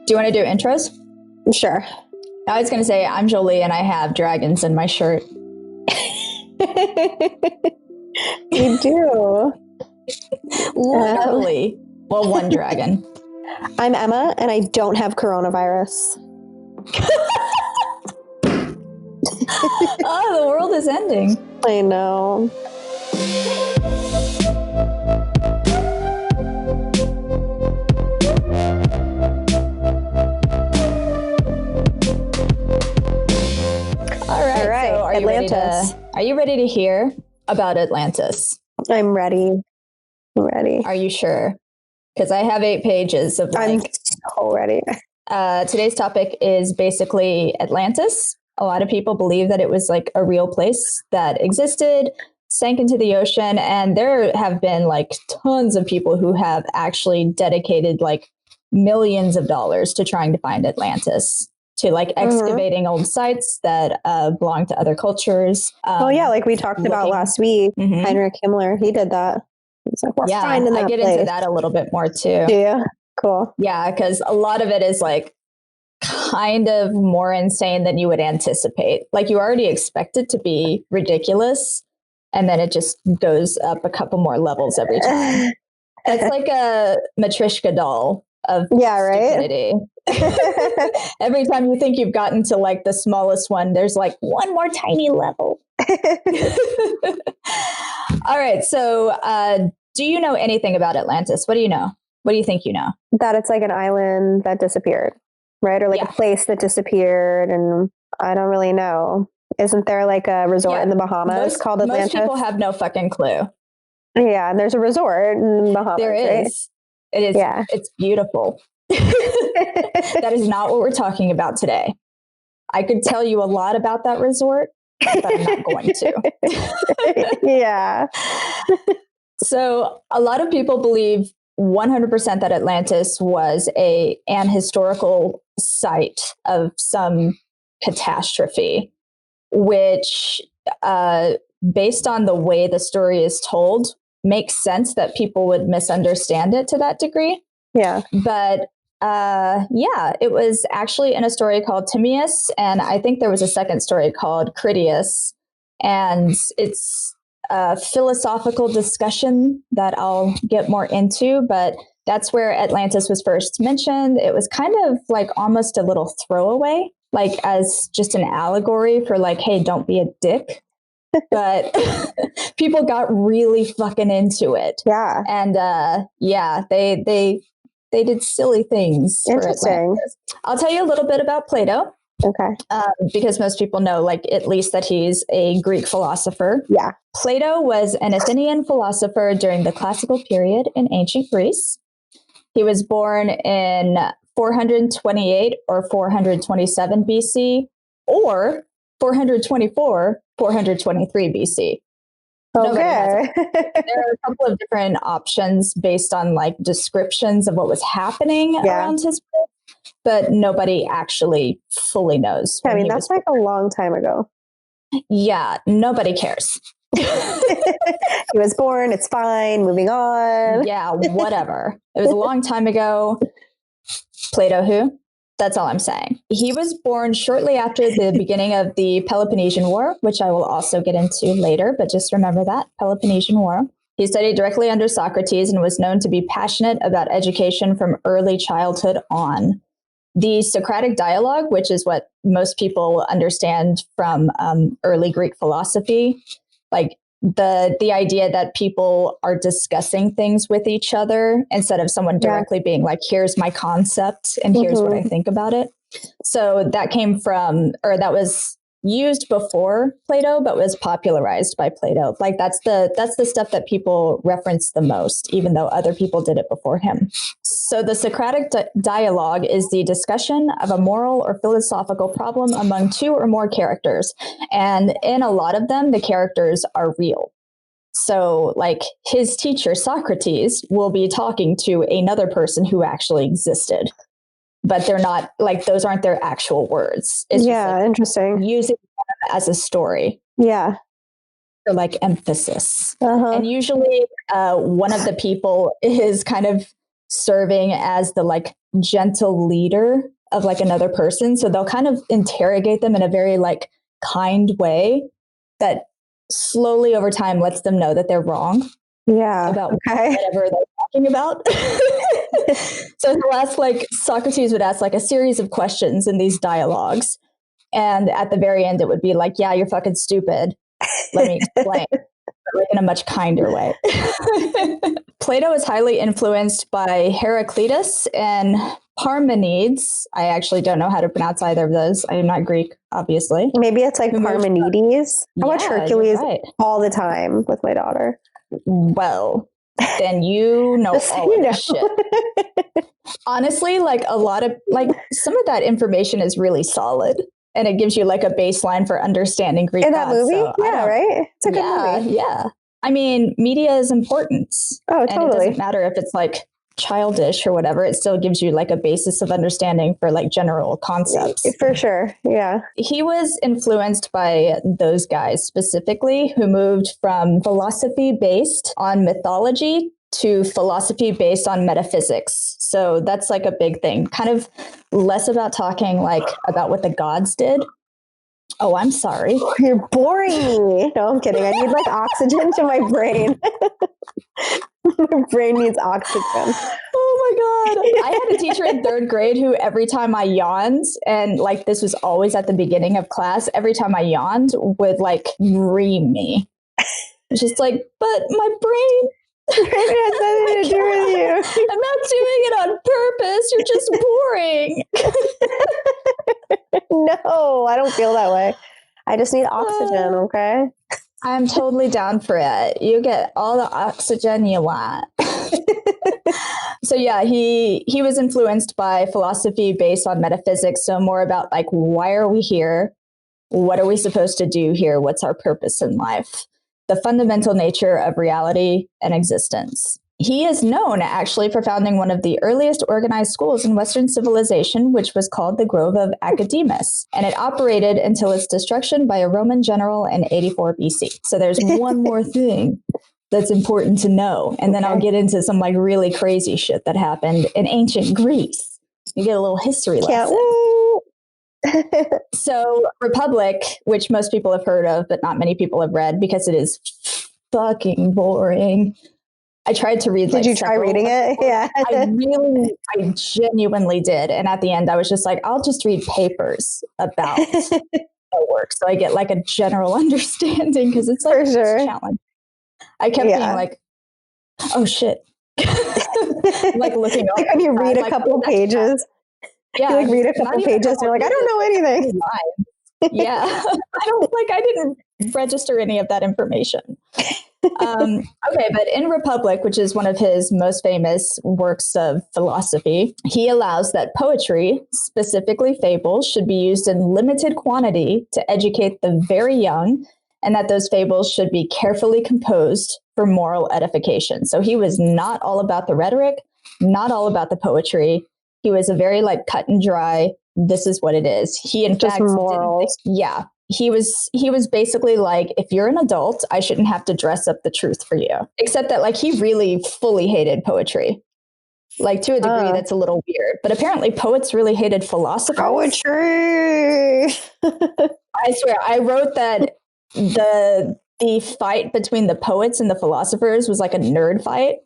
Do you want to do intros? Sure. I was going to say, I'm Jolie and I have dragons in my shirt. You do. Literally. Well, one dragon. I'm Emma and I don't have coronavirus. Oh, the world is ending. I know. All right. So Atlantis. Are you ready to hear about Atlantis? I'm ready. I'm ready. Are you sure? Because I have 8 pages of I'm so ready. Today's topic is basically Atlantis. A lot of people believe that it was like a real place that existed, sank into the ocean, and there have been like tons of people who have actually dedicated like millions of dollars to trying to find Atlantis, to like excavating old sites that belong to other cultures. Oh yeah, like we talked about last week, Heinrich Himmler, he did that. He's like, we're finding that I get into that a little bit more too. Yeah, cool. Yeah, because a lot of it is like kind of more insane than you would anticipate. Like you already expect it to be ridiculous, and then it just goes up a couple more levels every time. It's like a Matryoshka doll of stupidity. Every time you think you've gotten to like the smallest one, there's like one more tiny level. All right. So do you know anything about Atlantis? What do you know? What do you think you know? That it's like an island that disappeared, right? Or like a place that disappeared, and I don't really know. Isn't there like a resort in the Bahamas called Atlantis? Most people have no fucking clue. Yeah, and there's a resort in the Bahamas. There is. Right? It is. Yeah. It's beautiful. That is not what we're talking about today. I could tell you a lot about that resort, but I'm not going to. Yeah. So a lot of people believe 100% that Atlantis was an historical site of some catastrophe, which, based on the way the story is told, makes sense that people would misunderstand it to that degree. Yeah. But it was actually in a story called Timaeus, and I think there was a second story called Critias, and it's a philosophical discussion that I'll get more into, but that's where Atlantis was first mentioned. It was kind of like almost a little throwaway, like as just an allegory for like, hey, don't be a dick. But people got really fucking into it. Yeah. And they did silly things. Interesting. I'll tell you a little bit about Plato. Okay. Because most people know, like, at least that he's a Greek philosopher. Yeah. Plato was an Athenian philosopher during the classical period in ancient Greece. He was born in 428 or 427 BC or 424, 423 BC. Okay. There are a couple of different options based on like descriptions of what was happening around his birth, but nobody actually fully knows. I mean, that's like a long time ago. Yeah, nobody cares. He was born, it's fine, moving on. Yeah, whatever. It was a long time ago. Plato who? That's all I'm saying. He was born shortly after the beginning of the Peloponnesian War, which I will also get into later, but just remember that, Peloponnesian War. He studied directly under Socrates and was known to be passionate about education from early childhood on. The Socratic dialogue, which is what most people understand from early Greek philosophy, like the idea that people are discussing things with each other instead of someone directly being like, here's my concept and here's what I think about it. So that came from, or that was used before Plato, but was popularized by Plato. Like that's the stuff that people reference the most, even though other people did it before him. So the Socratic dialogue is the discussion of a moral or philosophical problem among 2 or more characters. And in a lot of them, the characters are real. So like his teacher, Socrates, will be talking to another person who actually existed. But they're not, like, those aren't their actual words. It's just like interesting. Using them as a story. Yeah. For like emphasis. And usually one of the people is kind of serving as the like gentle leader of like another person. So they'll kind of interrogate them in a very like kind way that slowly over time lets them know that they're wrong. Yeah. About whatever they're talking about. So he'll ask, like, Socrates would ask like a series of questions in these dialogues. And at the very end, it would be like, yeah, you're fucking stupid. Let me explain. Like in a much kinder way. Plato is highly influenced by Heraclitus and Parmenides. I actually don't know how to pronounce either of those. I am not Greek, obviously. Maybe it's like Parmenides. I watch Hercules all the time with my daughter. Well, then you know all of this shit. Honestly, like a lot of like some of that information is really solid. And it gives you like a baseline for understanding Greek in that movie. So yeah, right. It's a good movie. Yeah. I mean, media is important. Oh, totally. And it doesn't matter if it's like childish or whatever. It still gives you like a basis of understanding for like general concepts. For sure. Yeah. He was influenced by those guys specifically who moved from philosophy based on mythology to philosophy based on metaphysics. So that's like a big thing. Kind of less about talking like about what the gods did. Oh, I'm sorry. You're boring me. No, I'm kidding. I need like oxygen to my brain. My brain needs oxygen. Oh my God. I had a teacher in third grade who every time I yawned, and like this was always at the beginning of class, every time I yawned would like ream me. It's just like, but my brain it has nothing to do with you. I'm not doing it on purpose. You're just boring. No, I don't feel that way. I just need oxygen, okay? I'm totally down for it. You get all the oxygen you want. So yeah, he was influenced by philosophy based on metaphysics. So more about like, why are we here? What are we supposed to do here? What's our purpose in life? The fundamental nature of reality and existence. He is known actually for founding one of the earliest organized schools in Western civilization, which was called the Grove of Academus, and it operated until its destruction by a Roman general in 84 BC. So there's one more thing that's important to know, and then I'll get into some like really crazy shit that happened in ancient Greece. You get a little history lesson. So Republic, which most people have heard of, but not many people have read because it is fucking boring. I tried to read. Did you try reading it? Yeah. I genuinely did. And at the end, I was just like, I'll just read papers about the work. So I get like a general understanding because it's like a challenge. I kept being like, oh shit. Like looking up. Like when you read a couple pages. Yeah, you like read a couple pages and you're like, I don't know anything. Yeah. I didn't register any of that information. Okay, but in Republic, which is one of his most famous works of philosophy, he allows that poetry, specifically fables, should be used in limited quantity to educate the very young, and that those fables should be carefully composed for moral edification. So he was not all about the rhetoric, not all about the poetry. He was a very like cut and dry, this is what it is. He in just fact morals. He was basically like, if you're an adult, I shouldn't have to dress up the truth for you. Except that like he really fully hated poetry. Like to a degree that's a little weird. But apparently poets really hated philosophers. Poetry. I swear, I wrote that the fight between the poets and the philosophers was like a nerd fight.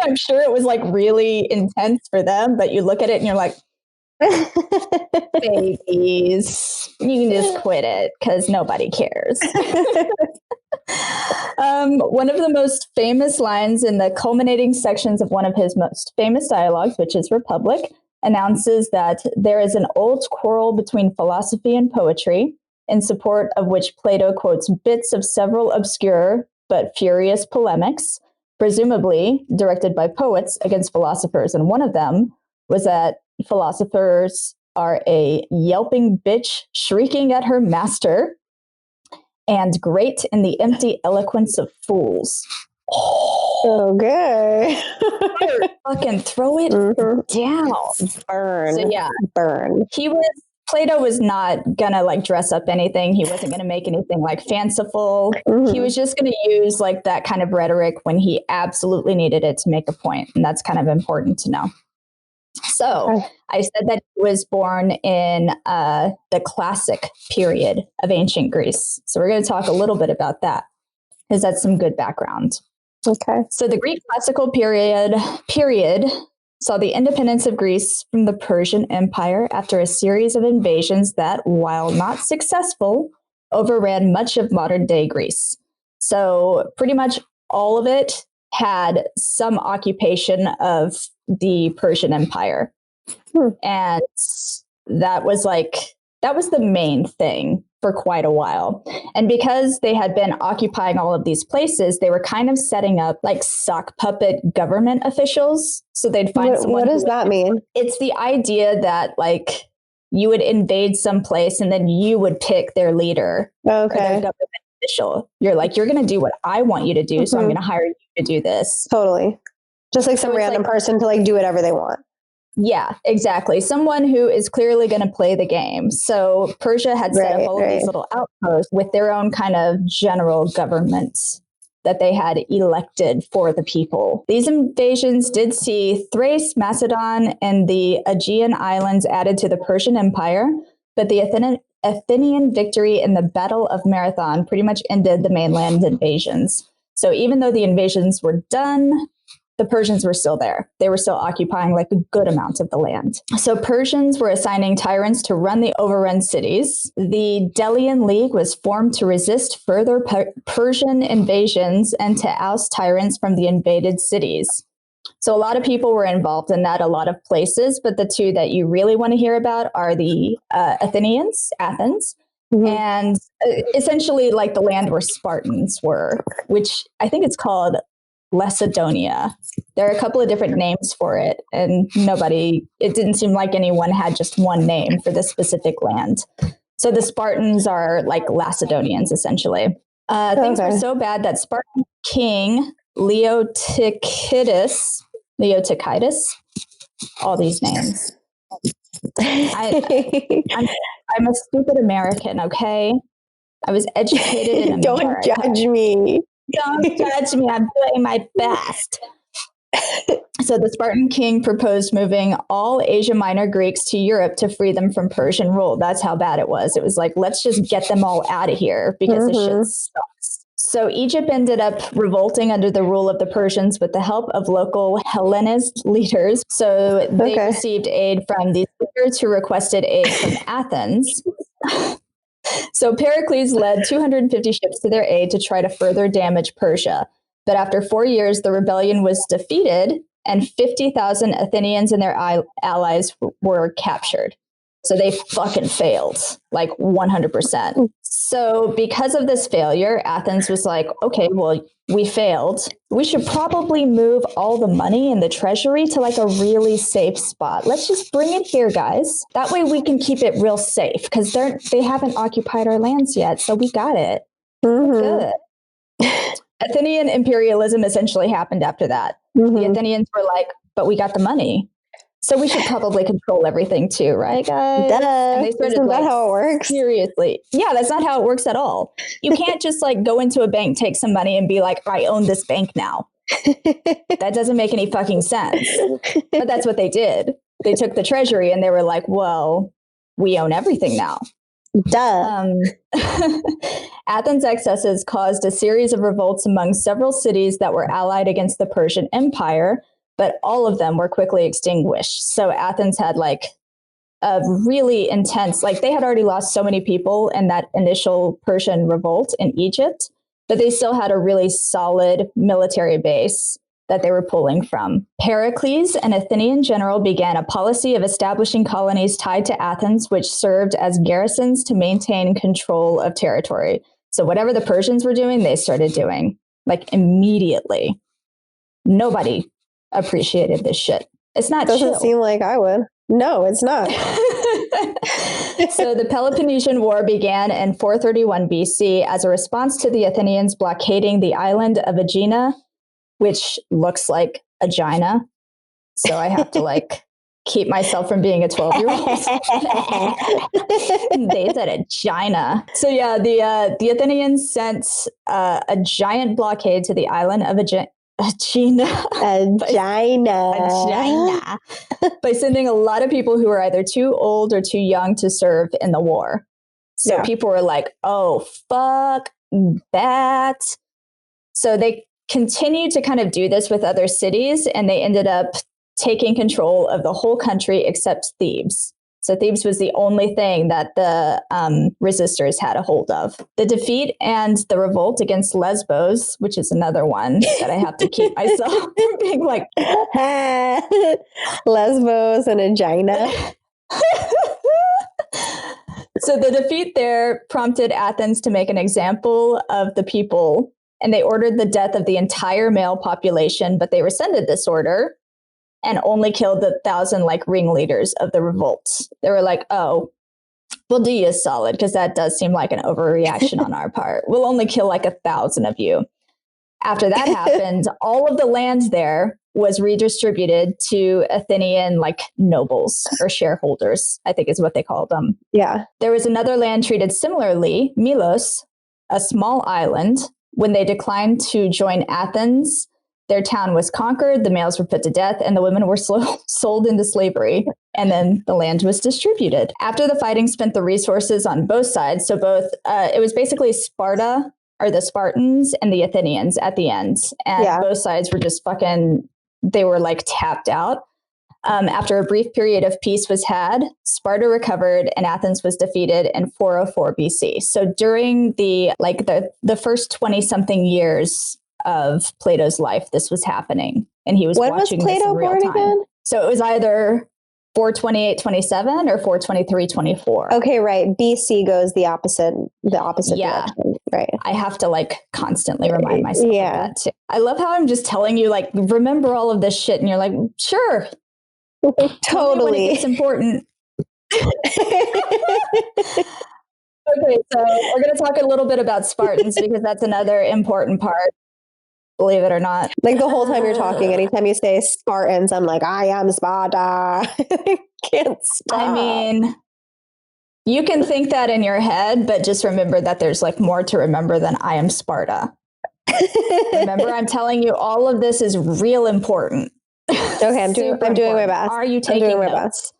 I'm sure it was like really intense for them, but you look at it and you're like, babies, you can just quit it because nobody cares. One of the most famous lines in the culminating sections of one of his most famous dialogues, which is Republic, announces that there is an old quarrel between philosophy and poetry, in support of which Plato quotes bits of several obscure but furious polemics, presumably directed by poets against philosophers. And one of them was that philosophers are a yelping bitch shrieking at her master and great in the empty eloquence of fools. Okay. Fucking throw it down. Burn. So yeah, burn. he was Plato was not gonna like dress up anything. He wasn't gonna make anything like fanciful. He was just gonna use like that kind of rhetoric when he absolutely needed it to make a point, and that's kind of important to know. So I said that he was born in the classic period of ancient Greece. So we're going to talk a little bit about that because that's some good background. Okay. So the Greek classical period saw the independence of Greece from the Persian Empire after a series of invasions that, while not successful, overran much of modern day Greece. So pretty much all of it had some occupation of the Persian Empire. And that was the main thing for quite a while. And because they had been occupying all of these places, they were kind of setting up like sock puppet government officials. So they'd find someone. What does that mean? It's the idea that like you would invade some place and then you would pick their leader. Okay. Or their government official. You're like, you're going to do what I want you to do. So I'm going to hire you to do this. Totally. Just like some random person to like do whatever they want. Yeah, exactly. Someone who is clearly going to play the game. So Persia had set up all of these little outposts with their own kind of general government that they had elected for the people. These invasions did see Thrace, Macedon, and the Aegean Islands added to the Persian Empire, but the Athenian victory in the Battle of Marathon pretty much ended the mainland invasions. So even though the invasions were done, the Persians were still there. They were still occupying like a good amount of the land. So Persians were assigning tyrants to run the overrun cities. The Delian League was formed to resist further Persian invasions and to oust tyrants from the invaded cities. So a lot of people were involved in that, a lot of places, but the two that you really want to hear about are the Athens, and essentially like the land where Spartans were, which I think it's called Lacedonia. There are a couple of different names for it, and it didn't seem like anyone had just one name for this specific land. So the Spartans are like Lacedonians, essentially. Things were so bad that Spartan king Leotychides, all these names. I'm a stupid American, okay? I was educated in America. Don't judge me. Don't judge me. I'm doing my best. So the Spartan king proposed moving all Asia Minor Greeks to Europe to free them from Persian rule. That's how bad it was. It was like, let's just get them all out of here because this shit sucks. So Egypt ended up revolting under the rule of the Persians with the help of local Hellenist leaders. So they received aid from these leaders who requested aid from Athens. So Pericles led 250 ships to their aid to try to further damage Persia. But after 4 years, the rebellion was defeated and 50,000 Athenians and their allies were captured. So they fucking failed, like 100%. So because of this failure, Athens was like, okay, well, we failed. We should probably move all the money in the treasury to like a really safe spot. Let's just bring it here, guys. That way we can keep it real safe because they haven't occupied our lands yet. So we got it. Good. Athenian imperialism essentially happened after that. The Athenians were like, but we got the money. So we should probably control everything too, right, guys? And they started, isn't that how it works? Seriously. Yeah, that's not how it works at all. You can't just like go into a bank, take some money and be like, I own this bank now. That doesn't make any fucking sense. But that's what they did. They took the treasury and they were like, well, we own everything now. Athens' excesses caused a series of revolts among several cities that were allied against the Persian Empire, but all of them were quickly extinguished. So Athens had like a really intense, like they had already lost so many people in that initial Persian revolt in Egypt, but they still had a really solid military base that they were pulling from. Pericles, an Athenian general, began a policy of establishing colonies tied to Athens, which served as garrisons to maintain control of territory. So whatever the Persians were doing, they started doing, like immediately. Nobody appreciated this shit. It's not Doesn't seem like I would. No, it's not. So the Peloponnesian War began in 431 BC as a response to the Athenians blockading the island of Aegina, which looks like Aegina. So I have to like keep myself from being a 12-year-old. They said it, China. So yeah, the Athenians sent a giant blockade to the island of Aegina. By sending a lot of people who were either too old or too young to serve in the war. So people were like, oh, fuck that. So they continued to kind of do this with other cities, and they ended up taking control of the whole country except Thebes. So Thebes was the only thing that the resistors had a hold of. The defeat and the revolt against Lesbos, which is another one that I have to keep myself from being like... Lesbos and Aegina. So the defeat there prompted Athens to make an example of the people, and they ordered the death of the entire male population, but they rescinded this order and only killed the 1,000 like ringleaders of the revolt. They were like, oh, we'll do you a solid, because that does seem like an overreaction on our part. We'll only kill like 1,000 of you. After that happened, all of the land there was redistributed to Athenian like nobles or shareholders, I think is what they called them. Yeah. There was another land treated similarly, Milos, a small island. When they declined to join Athens, their town was conquered, the males were put to death, and the women were sold into slavery. And then the land was distributed. After the fighting spent the resources on both sides, so both, it was basically Sparta, or the Spartans, and the Athenians at the end. And both sides were just fucking, they were like tapped out. After a brief period of peace was had, Sparta recovered and Athens was defeated in 404 BC. So during the first 20-something years of Plato's life, this was happening, and he was watching this in real time. Again? So it was either 428-27 or 423-24. Okay, right. BC goes the opposite direction. Right. I have to like constantly remind myself of that too. I love how I'm just telling you, like, remember all of this shit, and you're like, sure. Totally. It's important. Okay, so we're going to talk a little bit about Spartans, because that's another important part, believe it or not. Like the whole time you're talking, anytime you say Spartans, I'm like, I am Sparta. Can't stop. I mean, you can think that in your head, but just remember that there's like more to remember than I am Sparta. Remember, I'm telling you, all of this is real important. Okay, I'm doing my best. Are you taking notes?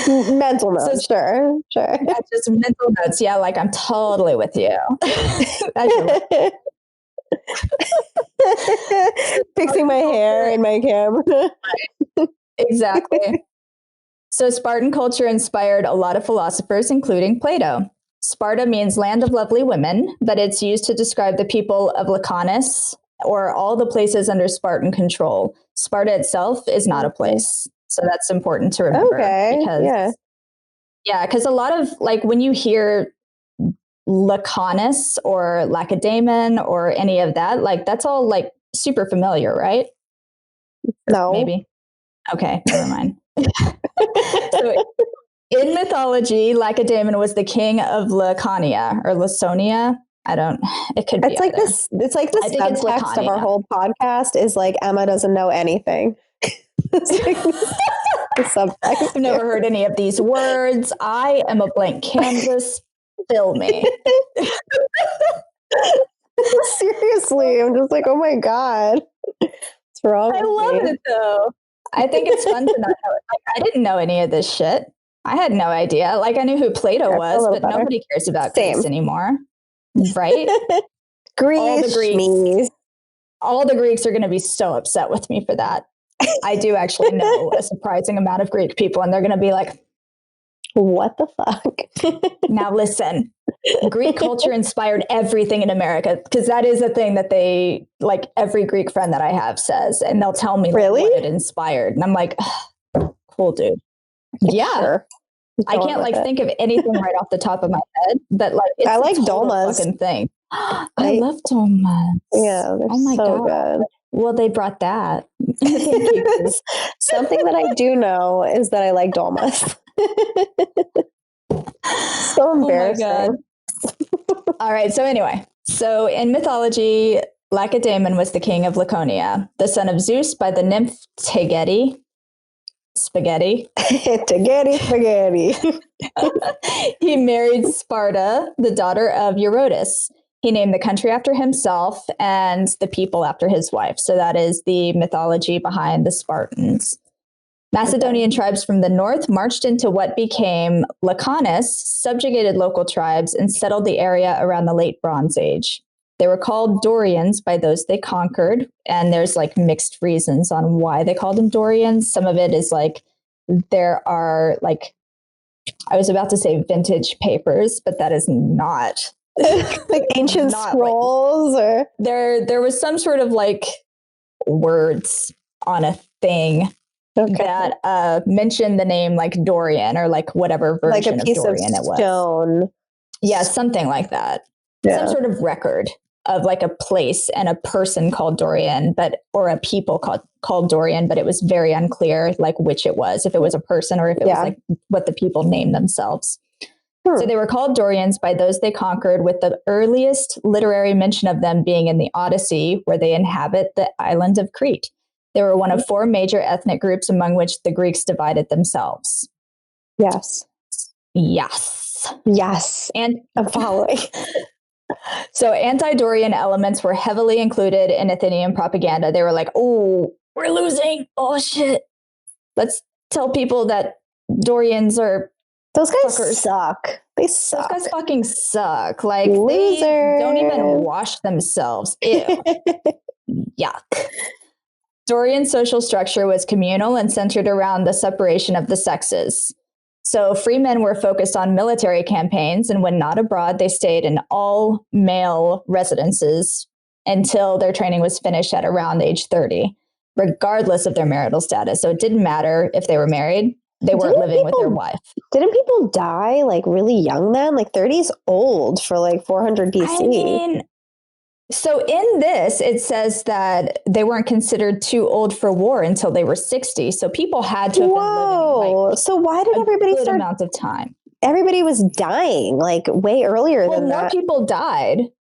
Mental notes, sure. Yeah, just mental notes. Yeah, like I'm totally with you. Fixing my hair in my camera. Exactly. So Spartan culture inspired a lot of philosophers, including Plato. Sparta means land of lovely women, but it's used to describe the people of Laconis, or all the places under Spartan control. Sparta itself is not a place. So that's important to remember. Okay. Because a lot of, like, when you hear Laconis or Lacedaemon or any of that, like, that's all like super familiar, right? No. Maybe. Okay, never mind. So in mythology, Lacedaemon was the king of Laconia or Laconia. It could be. It's like this. It's like the subtext of our whole podcast is like Emma doesn't know anything. The subtext. I've never heard any of these words. I am a blank canvas. Fill me. Seriously, I'm just like, oh my god, what's wrong? I love it though. I think it's fun to not know it. Like, I didn't know any of this shit. I had no idea. Like, I knew who Plato was, but nobody cares about Greece anymore. Right? Greece. All the Greeks are going to be so upset with me for that. I do actually know a surprising amount of Greek people, and they're going to be like, what the fuck? Now listen, Greek culture inspired everything in America, because that is a thing that they, like, every Greek friend that I have says, and they'll tell me really what it inspired. And I'm like, cool, dude. Yeah. Sure. I can't think of anything right off the top of my head, but like, it's I like dolmas fucking thing. I love dolmas. Yeah. Oh my God. Good. Well, they brought that. Something that I do know is that I like dolmas. So embarrassing. Oh my God. All right. So anyway, so in mythology, Lacedaemon was the king of Laconia, the son of Zeus by the nymph Tegete. spaghetti. Spaghetti. He married Sparta, the daughter of Eurotas. He named the country after himself and the people after his wife. So that is the mythology behind the Spartans. Macedonian tribes from the north marched into what became Laconis, subjugated local tribes, and settled the area around the late Bronze Age. They were called Dorians by those they conquered, and there's like mixed reasons on why they called them Dorians. Some of it is like there are like, I was about to say vintage papers, but that is not like ancient scrolls, or there was some sort of like words on a thing that mentioned the name like Dorian or like whatever version like a piece of Dorian of it was. Stone. Yeah, something like that. Yeah. Some sort of record of like a place and a person called Dorian, or a people called Dorian, but it was very unclear like which it was, if it was a person or if it was like what the people named themselves. So they were called Dorians by those they conquered, with the earliest literary mention of them being in the Odyssey, where they inhabit the island of Crete. They were one of 4 major ethnic groups among which the Greeks divided themselves. Yes. And I'm following. So anti-Dorian elements were heavily included in Athenian propaganda. They were like, oh, we're losing. Oh, shit. Let's tell people that Dorians are those guys fuckers. Suck. They suck. Those guys fucking suck. Like, Losers. They don't even wash themselves. Ew. Yuck. Dorian social structure was communal and centered around the separation of the sexes. So free men were focused on military campaigns, and when not abroad, they stayed in all male residences until their training was finished at around age 30, regardless of their marital status. So it didn't matter if they were married, they weren't living with their wife. Didn't people die like really young then? Like 30 is old for like 400 BC. I mean, so in this, it says that they weren't considered too old for war until they were 60. So people had to have been living like so why did everybody good start amount of time? Everybody was dying like way earlier than that.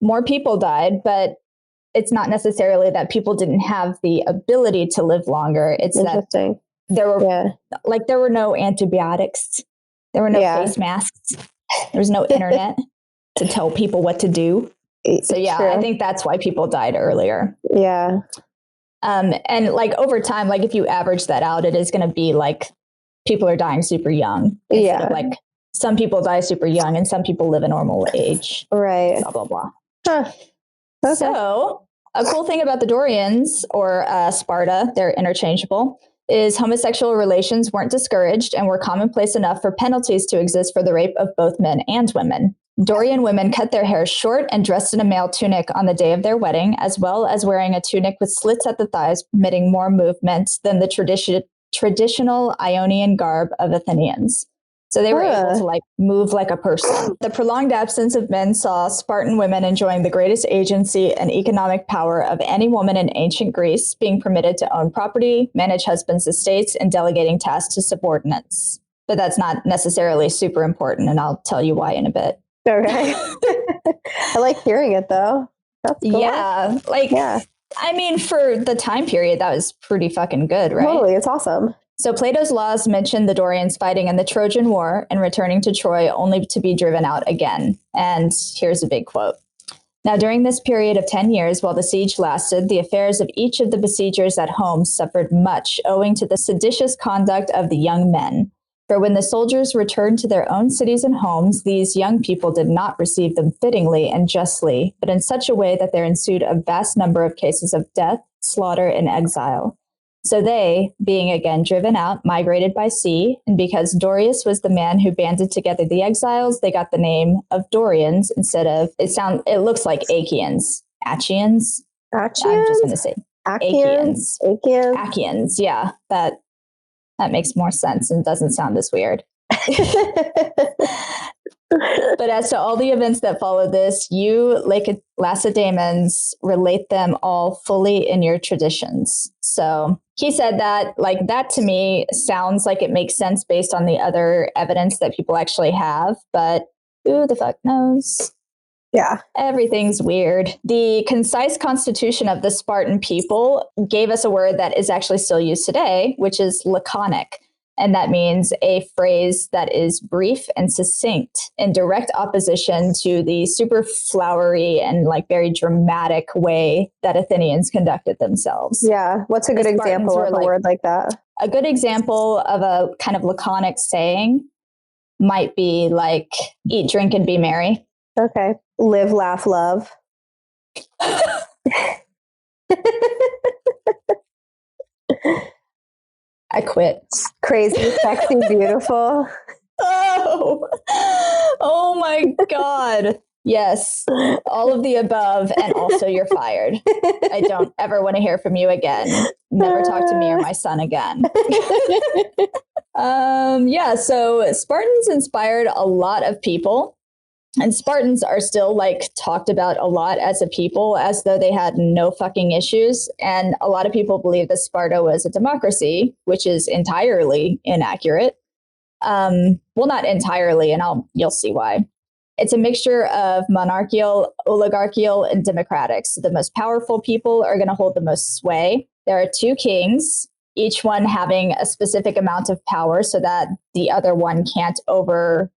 More people died, but it's not necessarily that people didn't have the ability to live longer. It's that there were no antibiotics. There were no face masks. There was no internet to tell people what to do. So True. I think that's why people died earlier. Yeah. And like over time, like if you average that out, it is going to be like people are dying super young. Instead of like some people die super young and some people live a normal age. Right. Blah, blah, blah. Huh. Okay. So a cool thing about the Dorians or Sparta, they're interchangeable, is homosexual relations weren't discouraged and were commonplace enough for penalties to exist for the rape of both men and women. Dorian women cut their hair short and dressed in a male tunic on the day of their wedding, as well as wearing a tunic with slits at the thighs, permitting more movement than the traditional Ionian garb of Athenians. So they were able to like move like a person. The prolonged absence of men saw Spartan women enjoying the greatest agency and economic power of any woman in ancient Greece, being permitted to own property, manage husbands' estates, and delegating tasks to subordinates. But that's not necessarily super important, and I'll tell you why in a bit. Okay. I like hearing it though. That's cool. Yeah. I mean, for the time period, that was pretty fucking good, right? Totally. It's awesome. So Plato's laws mention the Dorians fighting in the Trojan War and returning to Troy only to be driven out again. And here's a big quote. Now, during this period of 10 years, while the siege lasted, the affairs of each of the besiegers at home suffered much, owing to the seditious conduct of the young men. For when the soldiers returned to their own cities and homes, these young people did not receive them fittingly and justly, but in such a way that there ensued a vast number of cases of death, slaughter, and exile. So they, being again driven out, migrated by sea, and because Dorius was the man who banded together the exiles, they got the name of Dorians instead of, it looks like Achaeans. Achaeans? I'm just going to say Achaeans. Achaeans, yeah, that makes more sense and doesn't sound as weird. But as to all the events that follow this, you, Lacedaemons, relate them all fully in your traditions. So he said that, like, that to me sounds like it makes sense based on the other evidence that people actually have, but who the fuck knows? Yeah. Everything's weird. The concise constitution of the Spartan people gave us a word that is actually still used today, which is laconic. And that means a phrase that is brief and succinct, in direct opposition to the super flowery and like very dramatic way that Athenians conducted themselves. Yeah. What's a good example of a word like that? A good example of a kind of laconic saying might be like, eat, drink, and be merry. Okay. Live, laugh, love. I quit. Crazy, sexy, beautiful. Oh my God. Yes. All of the above. And also you're fired. I don't ever want to hear from you again. Never talk to me or my son again. Yeah. So Spartans inspired a lot of people. And Spartans are still like talked about a lot as a people, as though they had no fucking issues. And a lot of people believe that Sparta was a democracy, which is entirely inaccurate. Well, not entirely, and you'll see why. It's a mixture of monarchical, oligarchical, and democratic. So the most powerful people are going to hold the most sway. There are 2 kings, each one having a specific amount of power so that the other one can't overstep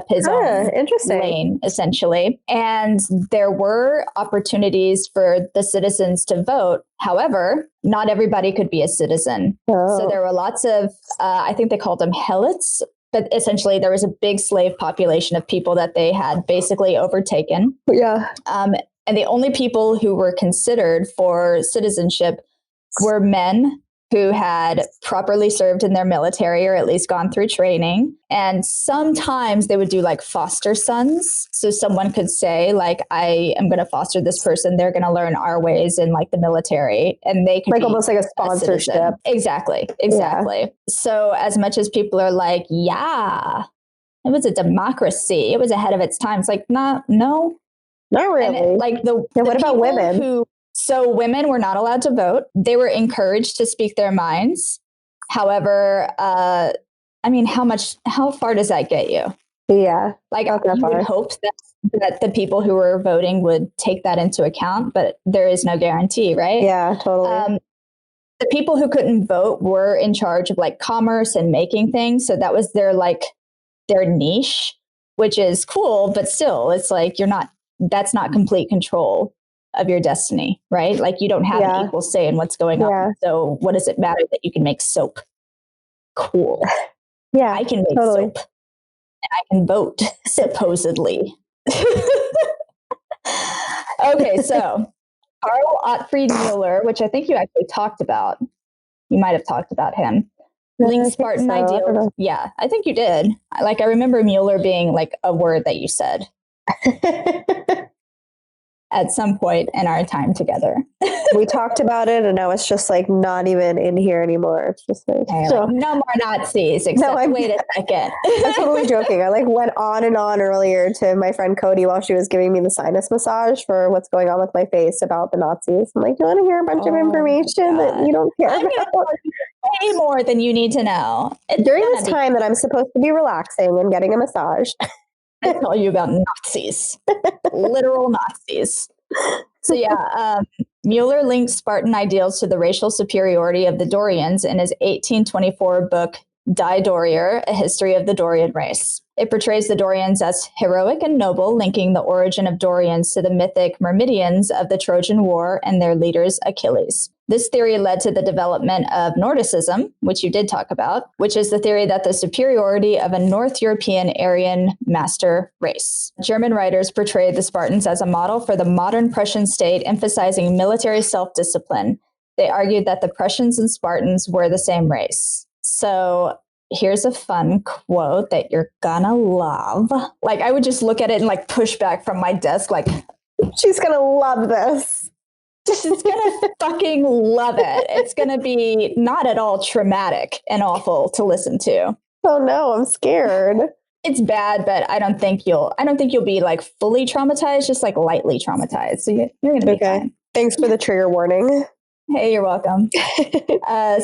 his own lane, essentially. And there were opportunities for the citizens to vote. However, not everybody could be a citizen. So there were lots of, I think they called them helots, but essentially there was a big slave population of people that they had basically overtaken. Yeah. And the only people who were considered for citizenship were men who had properly served in their military or at least gone through training. And sometimes they would do like foster sons. So someone could say like, I am going to foster this person. They're going to learn our ways in like the military, and they could like almost like a sponsorship. Exactly. Yeah. So as much as people are like, yeah, it was a democracy, it was ahead of its time. It's like, no, not really. What about women? So women were not allowed to vote. They were encouraged to speak their minds. However, I mean, how far does that get you? Yeah. Like you would hope that the people who were voting would take that into account, but there is no guarantee, right? Yeah, totally. The people who couldn't vote were in charge of like commerce and making things. So that was their niche, which is cool, but still it's like, that's not complete control of your destiny, right? Like you don't have an equal say in what's going on. So what does it matter that you can make soap? Cool. Yeah, I can make soap and I can vote, supposedly. Okay, so Karl Ottfried Mueller, which I think you actually talked about. You might have talked about him. Linked Spartan ideals. Yeah, I think you did. I remember Mueller being like a word that you said. At some point in our time together. We talked about it, and now it's just like not even in here anymore. It's just like, no more Nazis, except wait a second. I'm totally joking. I went on and on earlier to my friend Cody while she was giving me the sinus massage for what's going on with my face about the Nazis. I'm like, you want to hear a bunch of information that you don't care about? Way more than you need to know. During this time that I'm supposed to be relaxing and getting a massage. I tell you about Nazis, literal Nazis. So Mueller linked Spartan ideals to the racial superiority of the Dorians in his 1824 book, Die Dorier, A History of the Dorian Race. It portrays the Dorians as heroic and noble, linking the origin of Dorians to the mythic Myrmidons of the Trojan War and their leaders Achilles. This theory led to the development of Nordicism, which you did talk about, which is the theory that the superiority of a North European Aryan master race. German writers portrayed the Spartans as a model for the modern Prussian state, emphasizing military self-discipline. They argued that the Prussians and Spartans were the same race. So here's a fun quote that you're gonna love. I would just look at it and push back from my desk she's gonna love this. She's gonna fucking love it. It's gonna be not at all traumatic and awful to listen to. Oh no, I'm scared. It's bad, but I don't think you'll be fully traumatized, just lightly traumatized. So you're gonna be fine. Thanks for the trigger warning. Hey, you're welcome.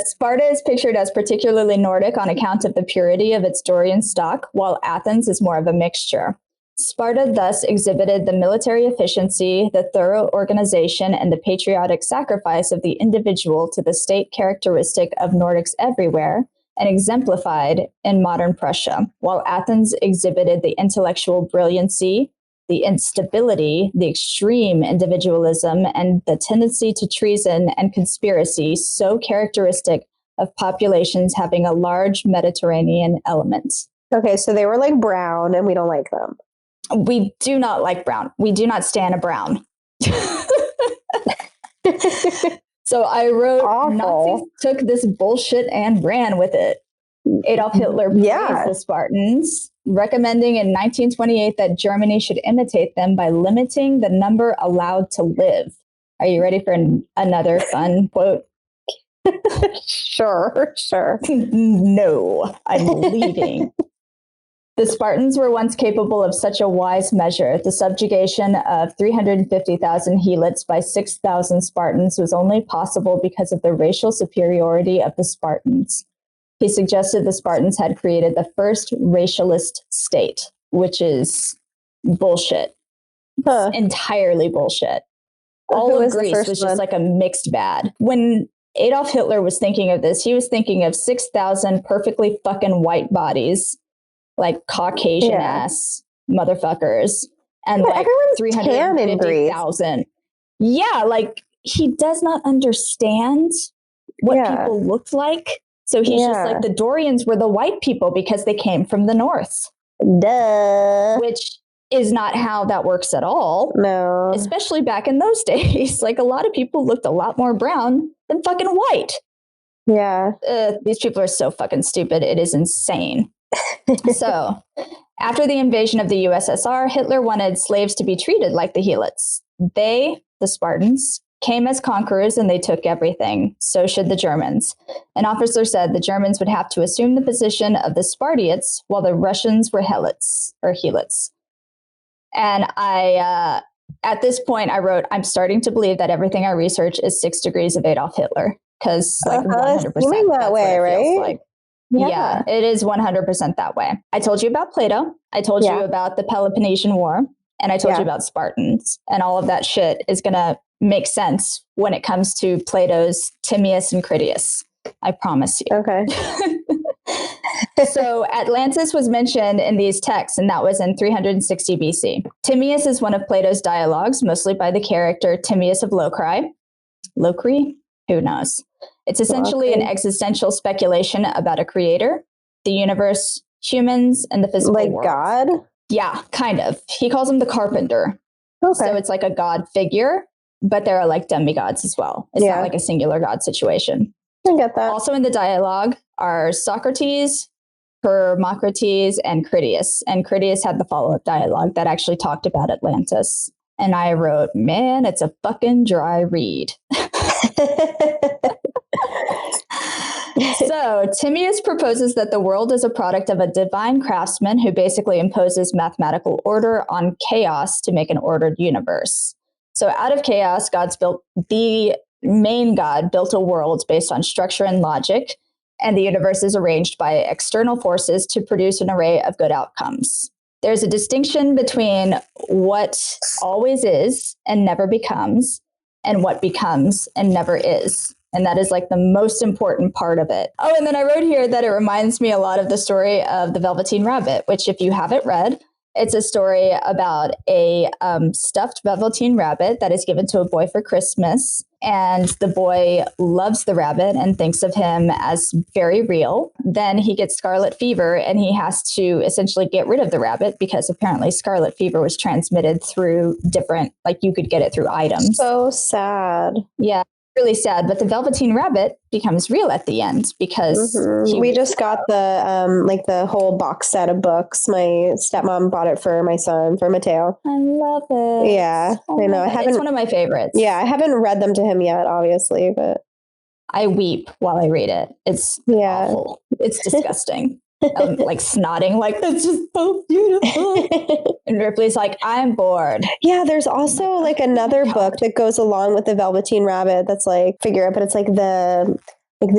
Sparta is pictured as particularly Nordic on account of the purity of its Dorian stock, while Athens is more of a mixture. Sparta thus exhibited the military efficiency, the thorough organization, and the patriotic sacrifice of the individual to the state characteristic of Nordics everywhere, and exemplified in modern Prussia, while Athens exhibited the intellectual brilliancy, the instability, the extreme individualism, and the tendency to treason and conspiracy so characteristic of populations having a large Mediterranean element. Okay, so they were like brown and we don't like them. We do not like brown. We do not stand a brown. So I wrote, Awful. Nazis took this bullshit and ran with it. Adolf Hitler praised the Spartans, recommending in 1928 that Germany should imitate them by limiting the number allowed to live. Are you ready for another fun quote? Sure. No, I'm leaving. The Spartans were once capable of such a wise measure. The subjugation of 350,000 Helots by 6,000 Spartans was only possible because of the racial superiority of the Spartans. He suggested the Spartans had created the first racialist state, which is bullshit. Entirely bullshit. All of Greece was just like a mixed bag. When Adolf Hitler was thinking of this, he was thinking of 6,000 perfectly fucking white bodies, like Caucasian ass motherfuckers, and like 350,000. Yeah, like he does not understand what people looked like. So he's just like, the Dorians were the white people because they came from the north. Duh. Which is not how that works at all. No. Especially back in those days. Like a lot of people looked a lot more brown than fucking white. Yeah. These people are so fucking stupid. It is insane. So after the invasion of the USSR, Hitler wanted slaves to be treated like the Helots. They, the Spartans, came as conquerors and they took everything. So should the Germans. An officer said the Germans would have to assume the position of the Spartiates while the Russians were Helots. And I, at this point, I wrote, I'm starting to believe that everything I research is 6 degrees of Adolf Hitler. Because like 100% that way, right? Like. Yeah, it is 100% that way. I told you about Plato. I told you about the Peloponnesian War. And I told you about Spartans. And all of that shit is going to make sense when it comes to Plato's Timaeus and Critias. I promise you. Okay. So Atlantis was mentioned in these texts, and that was in 360 BC. Timaeus is one of Plato's dialogues, mostly by the character Timaeus of Locri. Locri? Who knows? It's essentially an existential speculation about a creator, the universe, humans, and the physical world. Like God? Yeah, kind of. He calls him the carpenter. Okay. So it's like a god figure, but there are like demigods as well. It's not like a singular god situation. I get that. Also in the dialogue are Socrates, Hermocrates, and Critias. And Critias had the follow-up dialogue that actually talked about Atlantis. And I wrote, man, it's a fucking dry read. So Timaeus proposes that the world is a product of a divine craftsman who basically imposes mathematical order on chaos to make an ordered universe. So out of chaos, the main god built a world based on structure and logic, and the universe is arranged by external forces to produce an array of good outcomes. There's a distinction between what always is and never becomes, and what becomes and never is. And that is like the most important part of it. Oh, and then I wrote here that it reminds me a lot of the story of the Velveteen Rabbit, which if you haven't read, it's a story about a stuffed Velveteen Rabbit that is given to a boy for Christmas. And the boy loves the rabbit and thinks of him as very real. Then he gets scarlet fever and he has to essentially get rid of the rabbit because apparently scarlet fever was transmitted through different, like you could get it through items. So sad. Yeah. Really sad, but the Velveteen Rabbit becomes real at the end because we just got the like the whole box set of books. My stepmom bought it for my son, for Mateo. I love it. Yeah, I know. It's one of my favorites. Yeah, I haven't read them to him yet, obviously, but I weep while I read it. It's awful. It's disgusting. Like snotting, like that's just so beautiful. And Ripley's like, I'm bored. Yeah, there's also like another book that goes along with the Velveteen Rabbit that's like figure it, but it's like the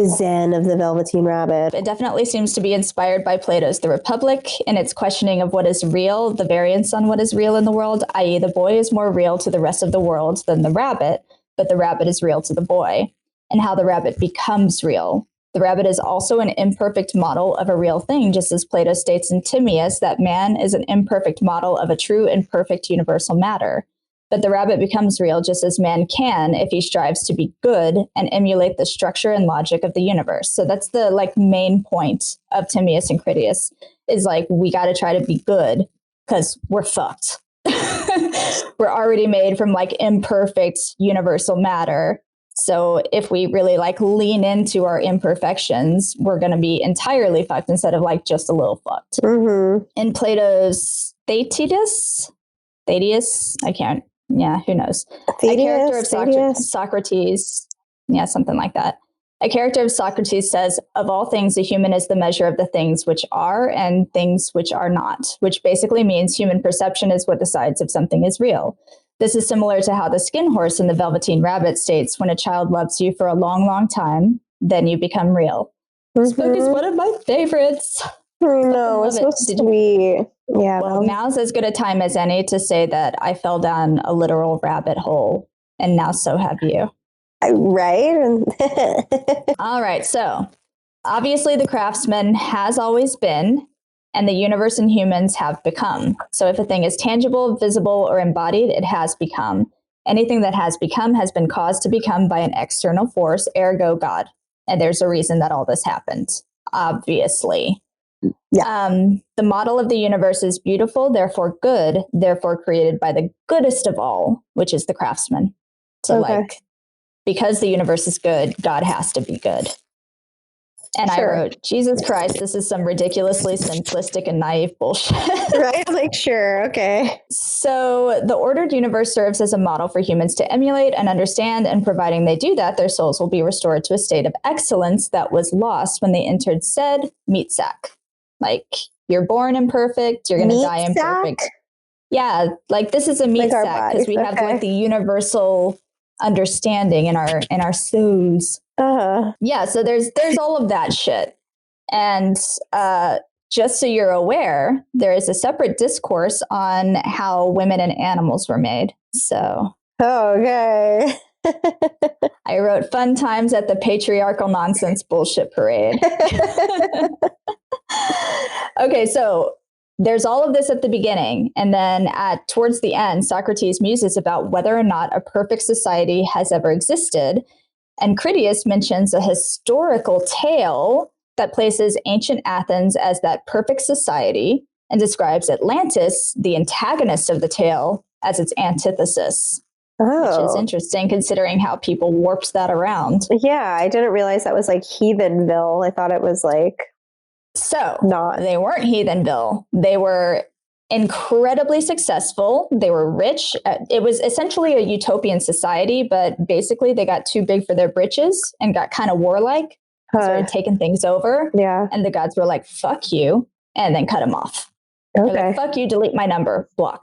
Zen of the Velveteen Rabbit. It definitely seems to be inspired by Plato's The Republic and its questioning of what is real, the variance on what is real in the world, i.e. the boy is more real to the rest of the world than the rabbit, but the rabbit is real to the boy, and how the rabbit becomes real The rabbit is also an imperfect model of a real thing, just as Plato states in Timaeus that man is an imperfect model of a true and perfect universal matter. But the rabbit becomes real just as man can if he strives to be good and emulate the structure and logic of the universe. So that's the like main point of Timaeus and Critias is like, we got to try to be good because we're fucked. We're already made from like imperfect universal matter. So if we really like lean into our imperfections, we're going to be entirely fucked instead of like just a little fucked. Mm-hmm. In Plato's Thetius, I can't, who knows? A character of Socrates, something like that. A character of Socrates says, of all things, a human is the measure of the things which are and things which are not, which basically means human perception is what decides if something is real. This is similar to how the skin horse in the Velveteen Rabbit states, when a child loves you for a long, long time, then you become real. Mm-hmm. This book is one of my favorites. I know, it's so sweet. Yeah. Well, now's as good a time as any to say that I fell down a literal rabbit hole, and now so have you. Right? All right. So obviously the craftsman has always been, and the universe and humans have become. So if a thing is tangible, visible, or embodied, it has become. Anything that has become has been caused to become by an external force, ergo God. And there's a reason that all this happened, obviously. Yeah. The model of the universe is beautiful, therefore good, therefore created by the goodest of all, which is the craftsman. So because the universe is good, God has to be good. And sure. I wrote, Jesus Christ, this is some ridiculously simplistic and naive bullshit. Right? Like, sure, okay. So the ordered universe serves as a model for humans to emulate and understand, and providing they do that, their souls will be restored to a state of excellence that was lost when they entered said meat sack. Like, you're born imperfect, you're going to die imperfect. Yeah, like this is a meat sack because we have like the universal understanding in our souls. Yeah, so there's all of that shit. And just so you're aware, there is a separate discourse on how women and animals were made. So okay. I wrote fun times at the patriarchal nonsense bullshit parade. Okay, so there's all of this at the beginning, and then towards the end, Socrates muses about whether or not a perfect society has ever existed. And Critias mentions a historical tale that places ancient Athens as that perfect society and describes Atlantis, the antagonist of the tale, as its antithesis. Which is interesting considering how people warped that around. Yeah, I didn't realize that was like Heathenville. I thought it was like... So they weren't Heathenville. They were incredibly successful. They were rich. It was essentially a utopian society, but basically they got too big for their britches and got kind of warlike, started taking things over. Yeah. And the gods were like, fuck you, and then cut them off. Okay. They're like, fuck you, delete my number, block.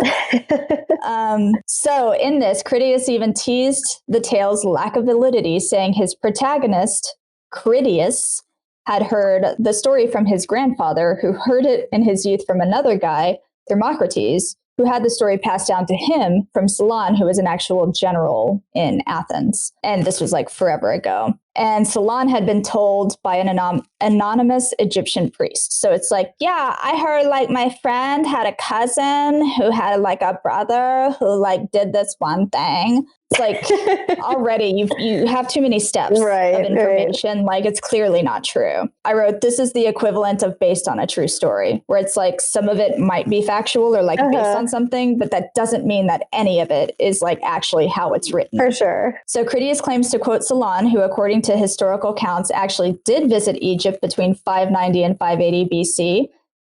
So in this, Critias even teased the tale's lack of validity, saying his protagonist, Critias, had heard the story from his grandfather, who heard it in his youth from another guy, Thermocrates, who had the story passed down to him from Solon, who was an actual general in Athens. And this was like forever ago. And Solon had been told by an anonymous Egyptian priest. So it's like, yeah, I heard like my friend had a cousin who had like a brother who like did this one thing. It's like already you have too many steps of information. Right. Like it's clearly not true. I wrote, this is the equivalent of based on a true story, where it's like some of it might be factual or like based on something, but that doesn't mean that any of it is like actually how it's written. For sure. So Critias claims to quote Solon, who according to historical accounts actually did visit Egypt between 590 and 580 BC,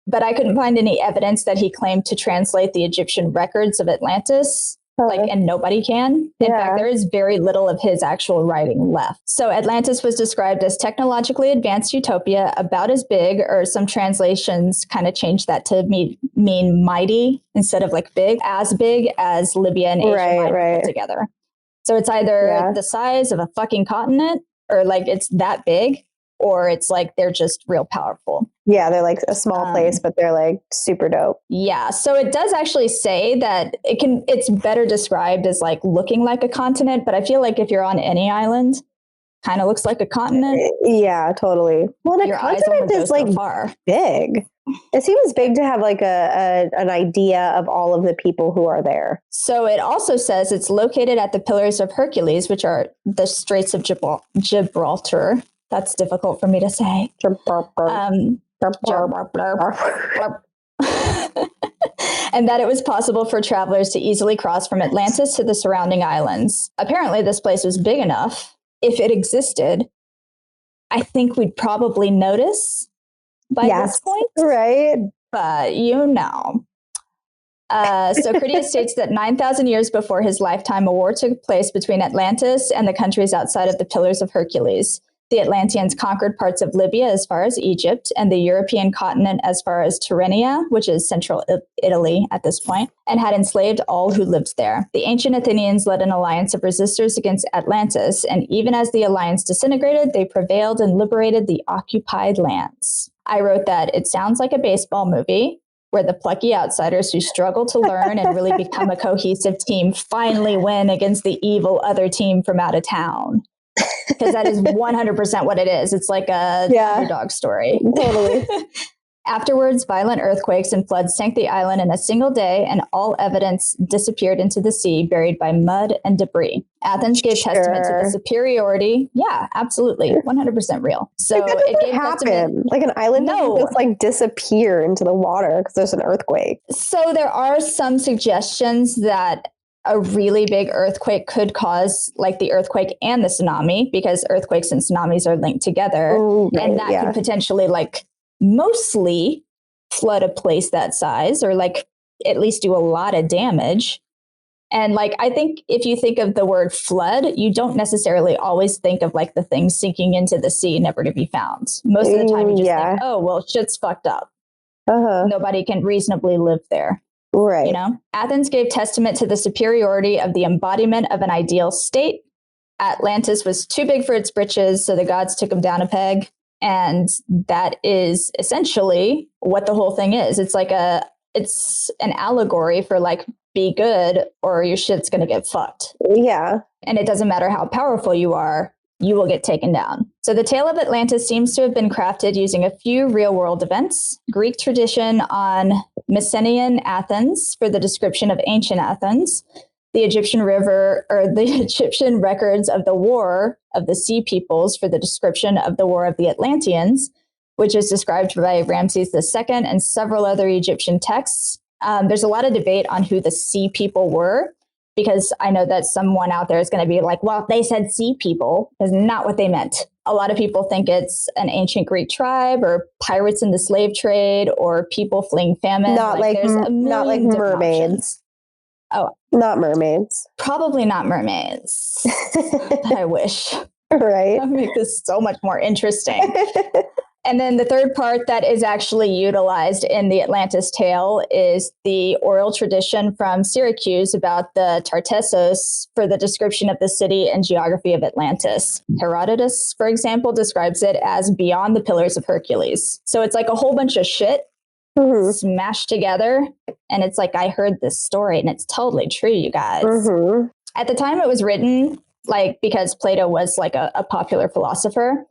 but I couldn't find any evidence that he claimed to translate the Egyptian records of Atlantis. And nobody can. In fact, there is very little of his actual writing left. So Atlantis was described as technologically advanced utopia, about as big, or some translations kind of changed that to mean mighty instead of like big as Libya and Asia Minor put together. So it's either the size of a fucking continent, or like it's that big, or it's like they're just real powerful. Yeah, they're like a small place, but they're like super dope. Yeah, so it does actually say that it's better described as like looking like a continent, but I feel like if you're on any island, kind of looks like a continent. Yeah, totally. Well, a Your eyes only continent go is so like far. big. It seems big to have like an idea of all of the people who are there. So it also says it's located at the Pillars of Hercules, which are the Straits of Gibraltar. That's difficult for me to say. And that it was possible for travelers to easily cross from Atlantis to the surrounding islands. Apparently, this place was big enough. If it existed, I think we'd probably notice by this point. Right. But you know. So Critias states that 9,000 years before his lifetime, a war took place between Atlantis and the countries outside of the Pillars of Hercules. The Atlanteans conquered parts of Libya as far as Egypt and the European continent as far as Tyrrhenia, which is central Italy at this point, and had enslaved all who lived there. The ancient Athenians led an alliance of resistors against Atlantis, and even as the alliance disintegrated, they prevailed and liberated the occupied lands. I wrote that it sounds like a baseball movie where the plucky outsiders who struggle to learn and really become a cohesive team finally win against the evil other team from out of town. Because that is 100% what it is. It's like a underdog story. Totally. Afterwards, violent earthquakes and floods sank the island in a single day, and all evidence disappeared into the sea, buried by mud and debris. Athens gave testament to the superiority. Yeah, absolutely. 100% real. So it gave testament. Like an island doesn't just like disappear into the water because there's an earthquake. So there are some suggestions that a really big earthquake could cause like the earthquake and the tsunami, because earthquakes and tsunamis are linked together. And that could potentially like mostly flood a place that size, or like at least do a lot of damage. And like, I think if you think of the word flood, you don't necessarily always think of like the thing sinking into the sea, never to be found. Most of the time you just think, oh, well, shit's fucked up. Nobody can reasonably live there. Right. You know, Athens gave testament to the superiority of the embodiment of an ideal state. Atlantis was too big for its britches, so the gods took him down a peg. And that is essentially what the whole thing is. It's like it's an allegory for like, be good or your shit's going to get fucked. Yeah. And it doesn't matter how powerful you are, you will get taken down. So the tale of Atlantis seems to have been crafted using a few real-world events. Greek tradition on Mycenaean Athens for the description of ancient Athens. The Egyptian records of the War of the Sea Peoples for the description of the War of the Atlanteans, which is described by Ramses II and several other Egyptian texts. There's a lot of debate on who the Sea People were, because I know that someone out there is going to be like, well, they said sea people is not what they meant. A lot of people think it's an ancient Greek tribe or pirates in the slave trade or people fleeing famine. Not like mermaids. Oh, not mermaids. Probably not mermaids. I wish. Right. That would make this so much more interesting. And then the third part that is actually utilized in the Atlantis tale is the oral tradition from Syracuse about the Tartessos for the description of the city and geography of Atlantis. Herodotus, for example, describes it as beyond the Pillars of Hercules. So it's like a whole bunch of shit smashed together. And it's like, I heard this story and it's totally true, you guys. At the time it was written, like, because Plato was like a popular philosopher,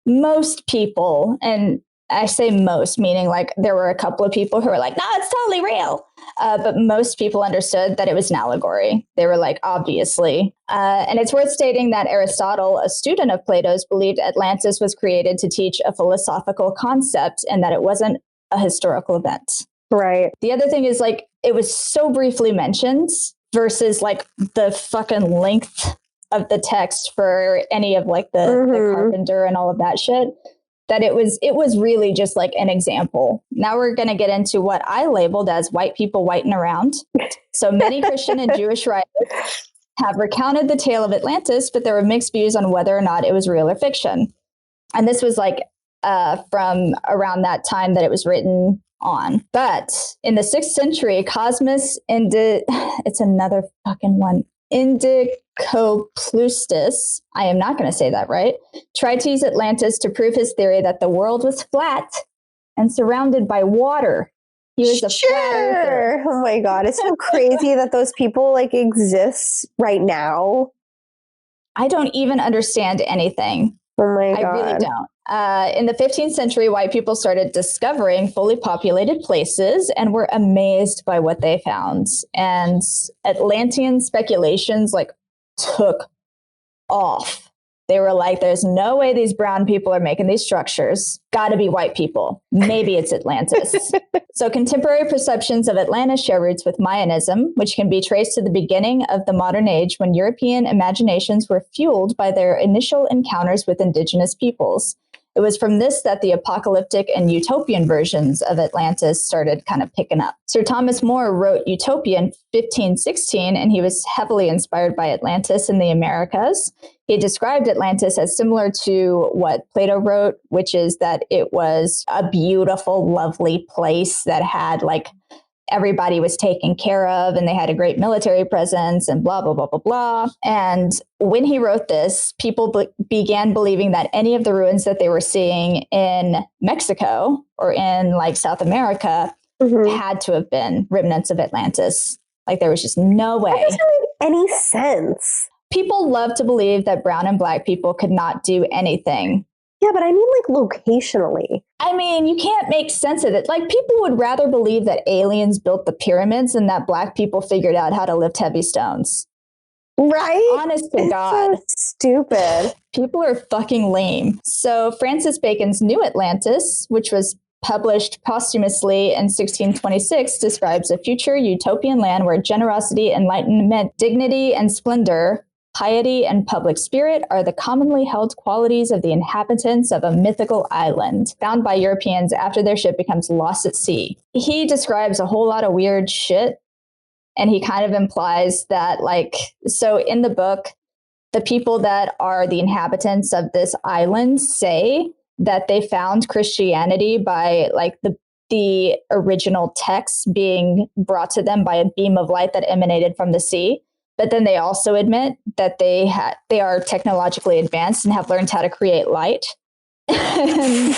most people, and I say most, meaning like there were a couple of people who were like, no, it's totally real. But most people understood that it was an allegory. They were like, obviously. And it's worth stating that Aristotle, a student of Plato's, believed Atlantis was created to teach a philosophical concept and that it wasn't a historical event. Right. The other thing is like, it was so briefly mentioned versus like the fucking length of the text for any of like the carpenter and all of that shit, that it was really just like an example. Now we're going to get into what I labeled as white people whiting around. So many Christian and Jewish writers have recounted the tale of Atlantis, but there were mixed views on whether or not it was real or fiction. And this was like from around that time that it was written on. But in the 6th century, Cosmas it's another fucking one. Indicopleustes, I am not going to say that right, tried to use Atlantis to prove his theory that the world was flat and surrounded by water. He was a flat earther. Oh my God. It's so crazy that those people like exist right now. I don't even understand anything. Oh my God. I really don't. In the 15th century, white people started discovering fully populated places and were amazed by what they found. And Atlantean speculations like took off. They were like, there's no way these brown people are making these structures. Got to be white people. Maybe it's Atlantis. So contemporary perceptions of Atlantis share roots with Mayanism, which can be traced to the beginning of the modern age when European imaginations were fueled by their initial encounters with indigenous peoples. It was from this that the apocalyptic and utopian versions of Atlantis started kind of picking up. Sir Thomas More wrote Utopia in 1516, and he was heavily inspired by Atlantis in the Americas. He described Atlantis as similar to what Plato wrote, which is that it was a beautiful, lovely place that had like everybody was taken care of and they had a great military presence and blah, blah, blah, blah, blah. And when he wrote this, people began believing that any of the ruins that they were seeing in Mexico or in like South America had to have been remnants of Atlantis. Like there was just no way. That doesn't make any sense. People love to believe that brown and black people could not do anything. Yeah, but I mean like locationally. I mean, you can't make sense of it. Like people would rather believe that aliens built the pyramids than that black people figured out how to lift heavy stones. Right? Honest to God. So stupid. People are fucking lame. So Francis Bacon's New Atlantis, which was published posthumously in 1626, describes a future utopian land where generosity, enlightenment, dignity, and splendor, piety, and public spirit are the commonly held qualities of the inhabitants of a mythical island found by Europeans after their ship becomes lost at sea. He describes a whole lot of weird shit, and he kind of implies that, like, so in the book, the people that are the inhabitants of this island say that they found Christianity by, like, the original text being brought to them by a beam of light that emanated from the sea. But then they also admit that they are technologically advanced and have learned how to create light and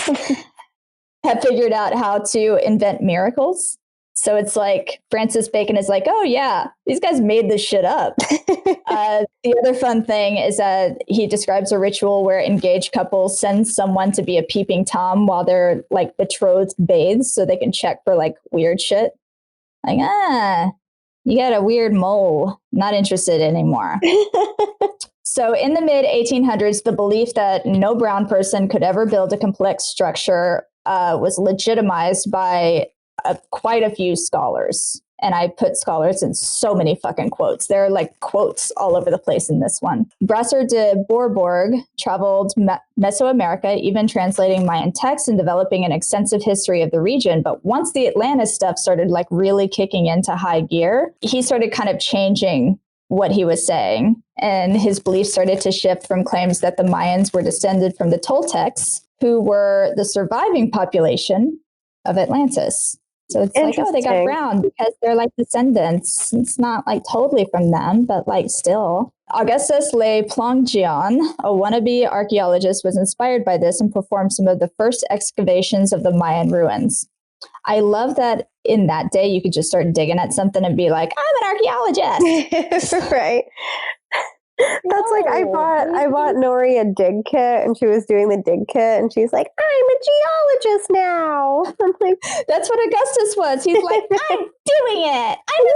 have figured out how to invent miracles. So it's like Francis Bacon is like, oh, yeah, these guys made this shit up. The other fun thing is that he describes a ritual where engaged couples send someone to be a peeping Tom while their like betrothed bathes so they can check for like weird shit. Like, you got a weird mole. Not interested anymore. So in the mid 1800s, the belief that no brown person could ever build a complex structure was legitimized by quite a few scholars. And I put scholars in so many fucking quotes. There are like quotes all over the place in this one. Brasser de Bourbourg traveled Mesoamerica, even translating Mayan texts and developing an extensive history of the region. But once the Atlantis stuff started like really kicking into high gear, he started kind of changing what he was saying. And his beliefs started to shift from claims that the Mayans were descended from the Toltecs, who were the surviving population of Atlantis. So it's like, oh, they got brown because they're like descendants. It's not like totally from them, but like still. Augustus Le Plongeon, a wannabe archaeologist, was inspired by this and performed some of the first excavations of the Mayan ruins. I love that in that day you could just start digging at something and be like, I'm an archaeologist. Right. That's like I bought Nori a dig kit and she was doing the dig kit and she's like, I'm a geologist now. I'm like, that's what Augustus was. He's like, I'm doing it. I'm a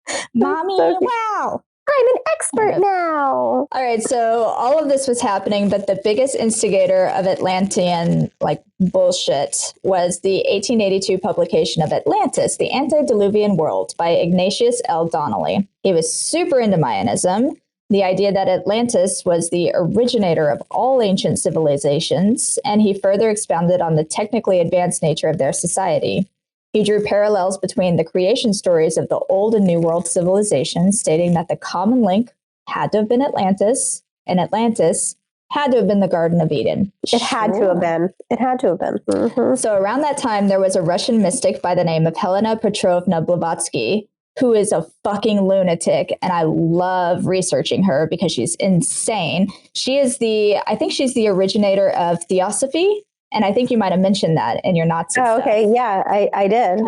scholar. Mommy, so wow. I'm an expert now. All right, so all of this was happening, but the biggest instigator of Atlantean like bullshit was the 1882 publication of Atlantis, the Antediluvian World by Ignatius L. Donnelly. He was super into Mayanism, the idea that Atlantis was the originator of all ancient civilizations, and he further expounded on the technically advanced nature of their society. He drew parallels between the creation stories of the Old and New World civilizations, stating that the common link had to have been Atlantis, and Atlantis had to have been the Garden of Eden. It had to have been. It had to have been. Mm-hmm. So around that time, there was a Russian mystic by the name of Helena Petrovna Blavatsky, who is a fucking lunatic, and I love researching her because she's insane. I think she's the originator of Theosophy. And I think you might have mentioned that in your Nazi stuff. Okay. Yeah, I did.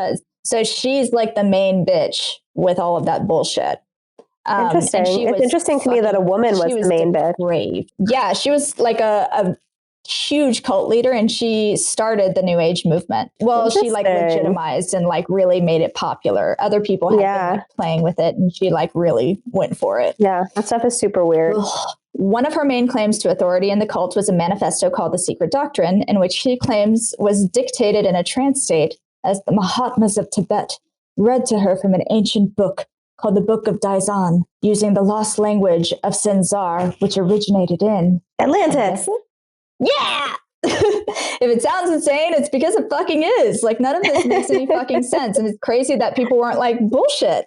So she's like the main bitch with all of that bullshit. Interesting. It's interesting to me that a woman was the main bitch. Yeah, she was like a huge cult leader, and she started the New Age movement. Well, she like legitimized and like really made it popular. Other people had been like playing with it, and she like really went for it. Yeah, that stuff is super weird. One of her main claims to authority in the cult was a manifesto called The Secret Doctrine, in which she claims was dictated in a trance state as the Mahatmas of Tibet read to her from an ancient book called the Book of Daizan, using the lost language of Senzar, which originated in Atlantis. Yeah! If it sounds insane, it's because it fucking is. Like, none of this makes any fucking sense. And it's crazy that people weren't like, bullshit.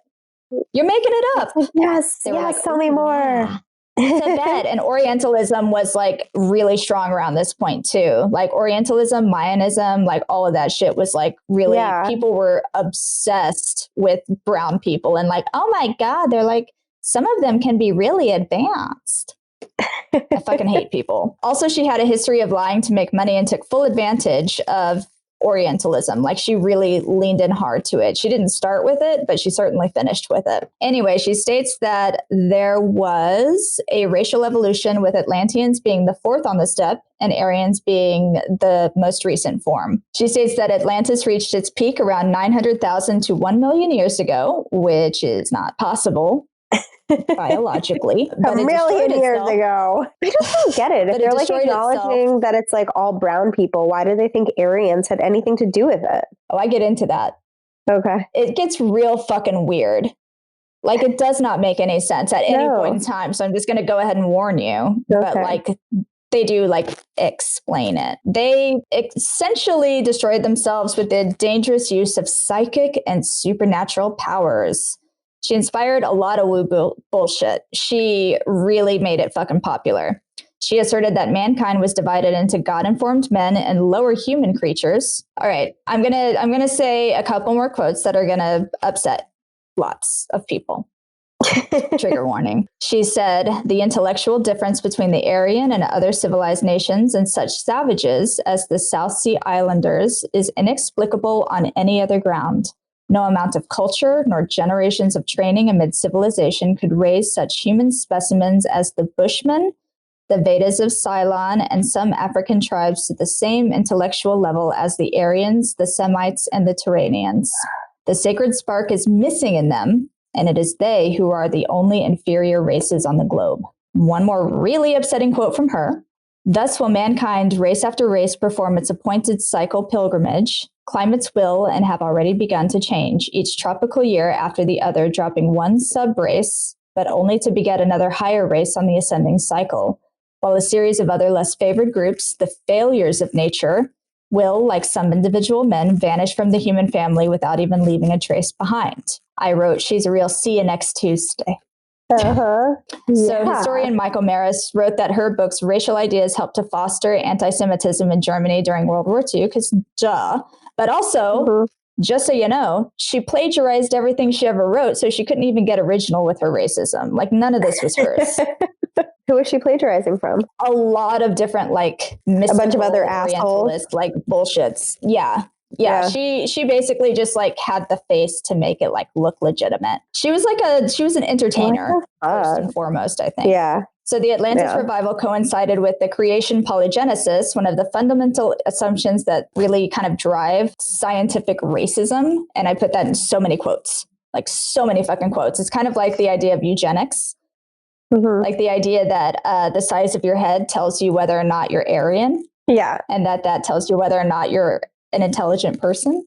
You're making it up. Yes, like, tell me more. Tibet and Orientalism was like really strong around this point too. Like Orientalism, Mayanism, like all of that shit was like really, people were obsessed with brown people and like, oh my God, they're like, some of them can be really advanced. I fucking hate people. Also, she had a history of lying to make money and took full advantage of Orientalism. Like she really leaned in hard to it. She didn't start with it, but she certainly finished with it. Anyway, she states that there was a racial evolution with Atlanteans being the fourth on the step and Aryans being the most recent form. She states that Atlantis reached its peak around 900,000 to 1 million years ago, which is not possible biologically. A million years ago. I just don't get it. If they're like acknowledging that it's like all brown people, why do they think Aryans had anything to do with it? Oh, I get into that. Okay. It gets real fucking weird. Like it does not make any sense at any point in time. So I'm just going to go ahead and warn you. Okay. But like they do like explain it. They essentially destroyed themselves with the dangerous use of psychic and supernatural powers. She inspired a lot of woo bullshit. She really made it fucking popular. She asserted that mankind was divided into God-informed men and lower human creatures. All right, I'm gonna say a couple more quotes that are gonna upset lots of people. Trigger warning. She said, the intellectual difference between the Aryan and other civilized nations and such savages as the South Sea Islanders is inexplicable on any other ground. No amount of culture nor generations of training amid civilization could raise such human specimens as the Bushmen, the Vedas of Ceylon, and some African tribes to the same intellectual level as the Aryans, the Semites, and the Turanians. The sacred spark is missing in them, and it is they who are the only inferior races on the globe. One more really upsetting quote from her. Thus will mankind, race after race, perform its appointed cycle pilgrimage. Climates will and have already begun to change, each tropical year after the other, dropping one sub-race, but only to beget another higher race on the ascending cycle, while a series of other less favored groups, the failures of nature, will, like some individual men, vanish from the human family without even leaving a trace behind. I wrote, she's a real see you next Tuesday. Uh-huh. So historian Michael Maris wrote that her book's racial ideas helped to foster anti-Semitism in Germany during World War II, because duh. But also, just so you know, she plagiarized everything she ever wrote, so she couldn't even get original with her racism. Like, none of this was hers. Who was she plagiarizing from? A lot of different, like, a bunch of other assholes. Like, bullshits. Yeah. She basically just like had the face to make it like look legitimate. She was an entertainer first and foremost, I think. Yeah. So the Atlantis revival coincided with the creation polygenesis, one of the fundamental assumptions that really kind of drive scientific racism. And I put that in so many quotes, like so many fucking quotes. It's kind of like the idea of eugenics. Like the idea that the size of your head tells you whether or not you're Aryan. Yeah. And that tells you whether or not you're an intelligent person.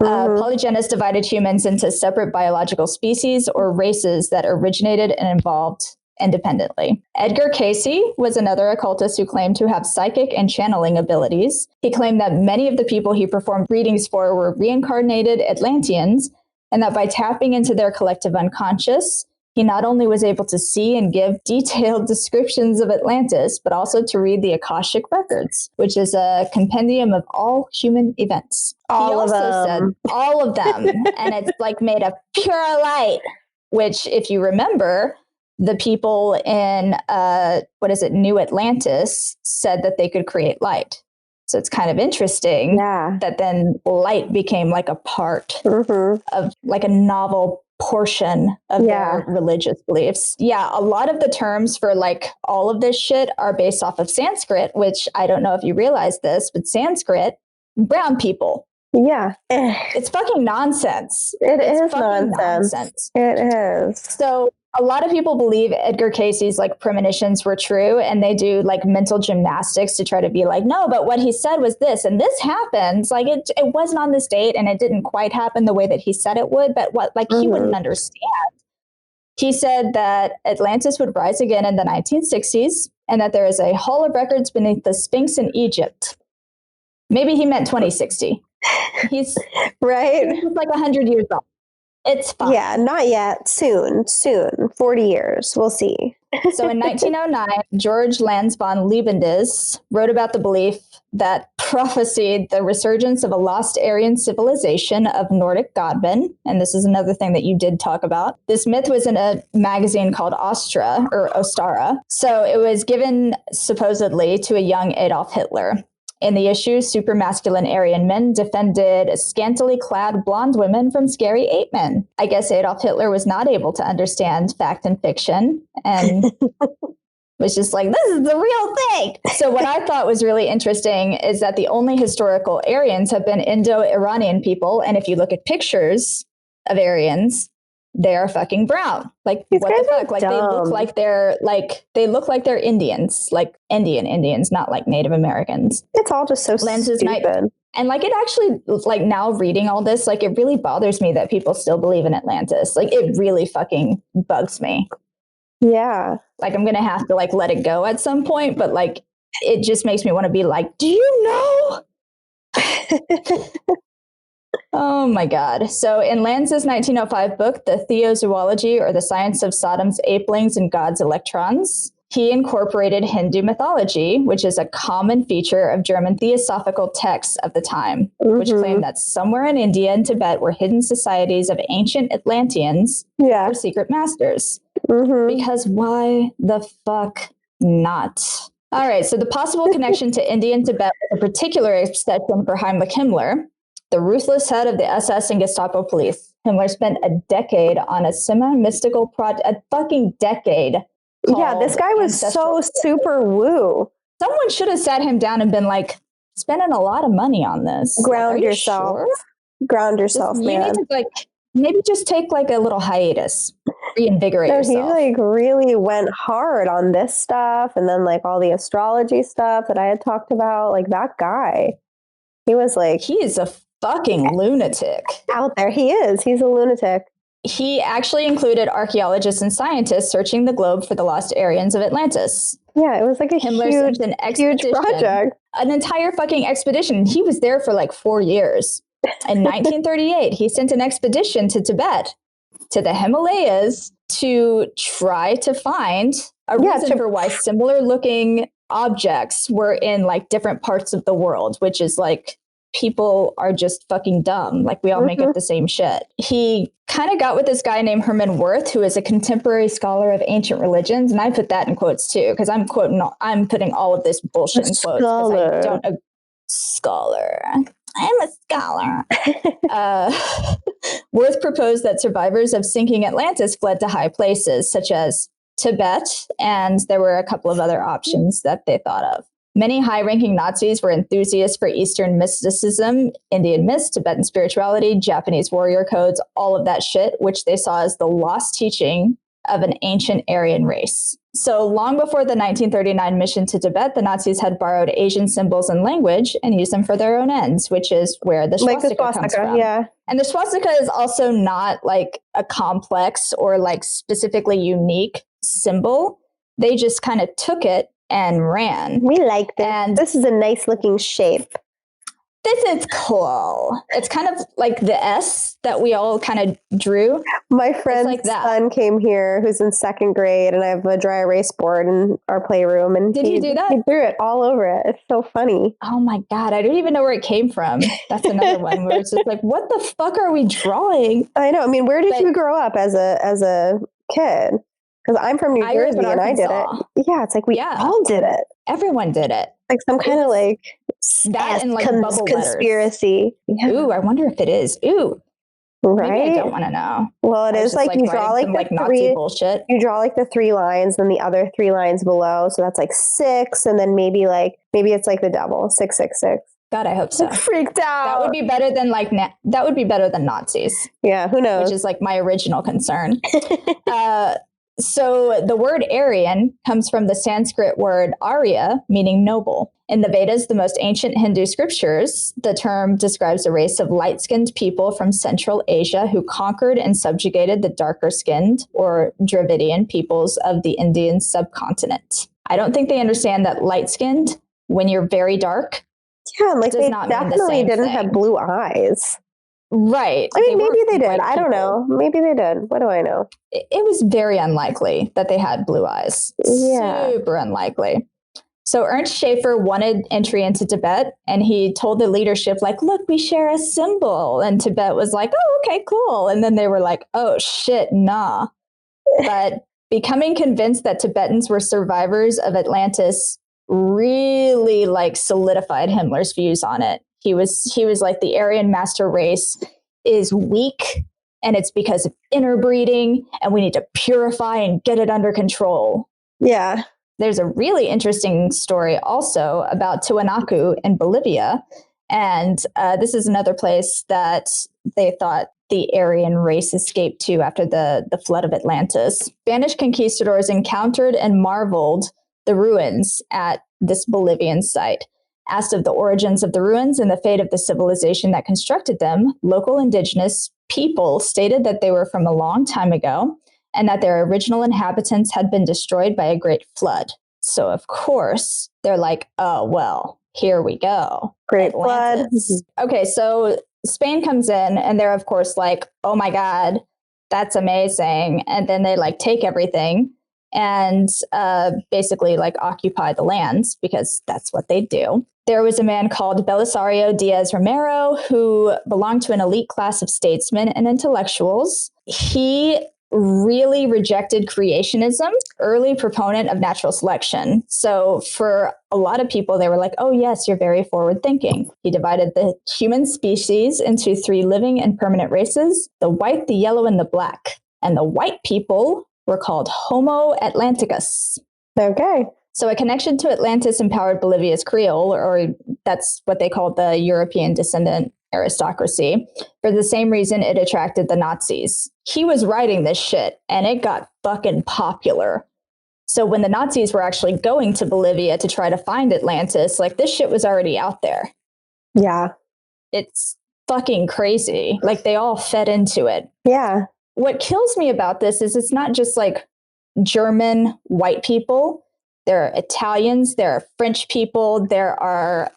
Polygenists divided humans into separate biological species or races that originated and evolved independently. Edgar Cayce was another occultist who claimed to have psychic and channeling abilities. He claimed that many of the people he performed readings for were reincarnated Atlanteans, and that by tapping into their collective unconscious, he not only was able to see and give detailed descriptions of Atlantis, but also to read the Akashic records, which is a compendium of all human events. All of them. Said all of them. And it's like made of pure light, which if you remember, the people in, New Atlantis said that they could create light. So it's kind of interesting that then light became like a part of like a novel portion of their religious beliefs. Yeah, a lot of the terms for like all of this shit are based off of Sanskrit, which I don't know if you realize this, but Sanskrit, brown people. Yeah. It's fucking nonsense. It's is nonsense. It is. So a lot of people believe Edgar Cayce's like premonitions were true, and they do like mental gymnastics to try to be like, no, but what he said was this, and this happened. Like it wasn't on this date, and it didn't quite happen the way that he said it would, but what like he wouldn't understand. He said that Atlantis would rise again in the 1960s, and that there is a hall of records beneath the Sphinx in Egypt. Maybe he meant 2060. He's right. He's like 100 years old. It's fine. Yeah, not yet. Soon. 40 years. We'll see. So in 1909, George Lanz von Leibniz wrote about the belief that prophesied the resurgence of a lost Aryan civilization of Nordic godmen. And this is another thing that you did talk about. This myth was in a magazine called Ostara. So it was given supposedly to a young Adolf Hitler. In the issue, supermasculine Aryan men defended scantily clad blonde women from scary ape men. I guess Adolf Hitler was not able to understand fact and fiction and was just like, this is the real thing. So what I thought was really interesting is that the only historical Aryans have been Indo-Iranian people. And if you look at pictures of Aryans, they are fucking brown. Like, what the fuck? Like, they look like they're Indians, like Indians, not like Native Americans. It's all just so stupid. And like, it actually, like now reading all this, like it really bothers me that people still believe in Atlantis. Like, it really fucking bugs me. Yeah. Like, I'm going to have to like let it go at some point, but like, it just makes me want to be like, do you know? Oh my God. So in Lanz's 1905 book, The Theozoology, or the Science of Sodom's Apelings and God's Electrons, he incorporated Hindu mythology, which is a common feature of German theosophical texts of the time, which claim that somewhere in India and Tibet were hidden societies of ancient Atlanteans or secret masters. Because why the fuck not? All right. So the possible connection to India and Tibet was a particular obsession for Heinrich Himmler, the ruthless head of the SS and Gestapo police. Himmler spent a decade on a semi-mystical project, a fucking decade. Yeah, this guy was so super woo. Someone should have sat him down and been like, spending a lot of money on this. Ground yourself. Sure? Ground yourself, man. You need to like maybe just take like a little hiatus, reinvigorate yourself. He like really went hard on this stuff, and then like all the astrology stuff that I had talked about. Like that guy, he was like, he is a fucking lunatic out there. He is. He's a lunatic. He actually included archaeologists and scientists searching the globe for the lost Aryans of Atlantis. Yeah, it was like a huge project. An entire fucking expedition. He was there for like 4 years. In 1938, he sent an expedition to Tibet, to the Himalayas, to try to find a reason for why similar looking objects were in like different parts of the world, which is like, people are just fucking dumb. Like, we all make up the same shit. He kind of got with this guy named Herman Wirth, who is a contemporary scholar of ancient religions. And I put that in quotes too, because I'm putting all of this bullshit in quotes. Scholar. Scholar. I'm a scholar. Wirth proposed that survivors of sinking Atlantis fled to high places, such as Tibet, and there were a couple of other options that they thought of. Many high-ranking Nazis were enthusiasts for Eastern mysticism, Indian myths, Tibetan spirituality, Japanese warrior codes, all of that shit, which they saw as the lost teaching of an ancient Aryan race. So long before the 1939 mission to Tibet, the Nazis had borrowed Asian symbols and language and used them for their own ends, which is where the swastika comes from. Yeah. And the swastika is also not like a complex or like specifically unique symbol. They just kind of took it and ran. We like this. And this is a nice looking shape. This is cool. It's kind of like the S that we all kind of drew. My friend's son came here, who's in 2nd grade, and I have a dry erase board in our playroom. And did he do that? He drew it all over it. It's so funny. Oh my God. I don't even know where it came from. That's another one where it's just like, what the fuck are we drawing? I know. I mean, where did you grow up as a kid? Because I'm from New Jersey and I did it. Yeah, it's like we all did it. Everyone did it. Like some kind of like that and like bubble conspiracy. Yeah. Ooh, I wonder if it is. Ooh. Right? Maybe I don't want to know. Well, it is like you draw like the Nazi bullshit. You draw like the 3 lines, and the other 3 lines below. So that's like 6, and then maybe it's like the double 666. God, I hope so. Freaked out. That would be better than that would be better than Nazis. Yeah, who knows? Which is like my original concern. So the word Aryan comes from the Sanskrit word Arya, meaning noble. In the Vedas, the most ancient Hindu scriptures, the term describes a race of light-skinned people from Central Asia who conquered and subjugated the darker-skinned or Dravidian peoples of the Indian subcontinent. I don't think they understand that light-skinned, when you're very dark, like they definitely didn't have blue eyes. Right. I mean, maybe they did. I don't know. Maybe they did. What do I know? It was very unlikely that they had blue eyes. Yeah. Super unlikely. So Ernst Schaeffer wanted entry into Tibet, and he told the leadership, like, look, we share a symbol. And Tibet was like, oh, okay, cool. And then they were like, oh, shit, nah. But becoming convinced that Tibetans were survivors of Atlantis really like solidified Himmler's views on it. He was like, the Aryan master race is weak, and it's because of interbreeding, and we need to purify and get it under control. Yeah. There's a really interesting story also about Tiwanaku in Bolivia. And this is another place that they thought the Aryan race escaped to after the flood of Atlantis. Spanish conquistadors encountered and marveled the ruins at this Bolivian site. Asked of the origins of the ruins and the fate of the civilization that constructed them, local indigenous people stated that they were from a long time ago and that their original inhabitants had been destroyed by a great flood. So, of course, they're like, oh, well, here we go. Great flood. Okay, so Spain comes in, and they're, of course, like, oh, my God, that's amazing. And then they, like, take everything and basically, like, occupy the lands because that's what they do. There was a man called Belisario Diaz Romero who belonged to an elite class of statesmen and intellectuals. He really rejected creationism, early proponent of natural selection. So for a lot of people, they were like, oh, yes, you're very forward thinking. He divided the human species into 3 living and permanent races, the white, the yellow, and the black. And the white people were called Homo Atlanticus. Okay. So a connection to Atlantis empowered Bolivia's Creole, or that's what they called the European descendant aristocracy. For the same reason it attracted the Nazis. He was writing this shit, and it got fucking popular. So when the Nazis were actually going to Bolivia to try to find Atlantis, like, this shit was already out there. Yeah. It's fucking crazy. Like, they all fed into it. Yeah. What kills me about this is it's not just like German white people. There are Italians, there are French people, there are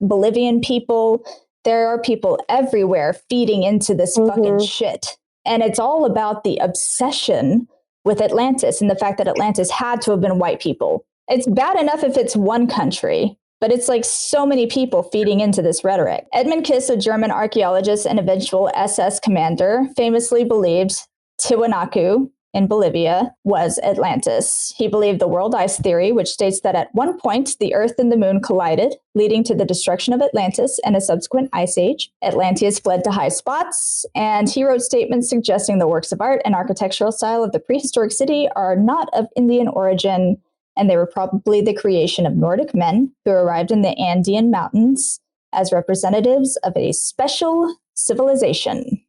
Bolivian people. There are people everywhere feeding into this fucking shit. And it's all about the obsession with Atlantis and the fact that Atlantis had to have been white people. It's bad enough if it's one country, but it's like so many people feeding into this rhetoric. Edmund Kiss, a German archaeologist and eventual SS commander, famously believed Tiwanaku in Bolivia was Atlantis. He believed the world ice theory, which states that at one point the Earth and the Moon collided, leading to the destruction of Atlantis and a subsequent ice age. Atlanteans fled to high spots, and he wrote statements suggesting the works of art and architectural style of the prehistoric city are not of Indian origin, and they were probably the creation of Nordic men who arrived in the Andean mountains as representatives of a special civilization.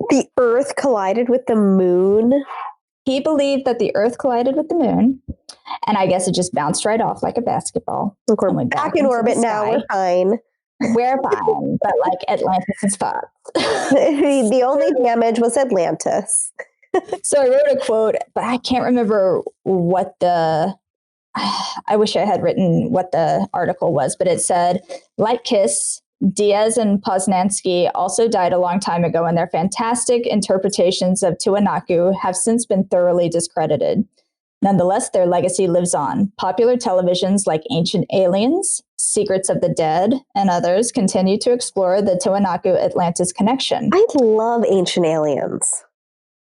The Earth collided with the Moon? He believed that the Earth collided with the Moon, and I guess it just bounced right off like a basketball. Look, we're back in orbit now. We're fine. We're fine, but like Atlantis is fucked. The only damage was Atlantis. So I wrote a quote, but I can't remember what I wish I had written what the article was, but it said, like Kiss, Diaz and Poznansky also died a long time ago, and their fantastic interpretations of Tiwanaku have since been thoroughly discredited. Nonetheless, their legacy lives on. Popular televisions like Ancient Aliens, Secrets of the Dead, and others continue to explore the Tiwanaku-Atlantis connection. I love Ancient Aliens.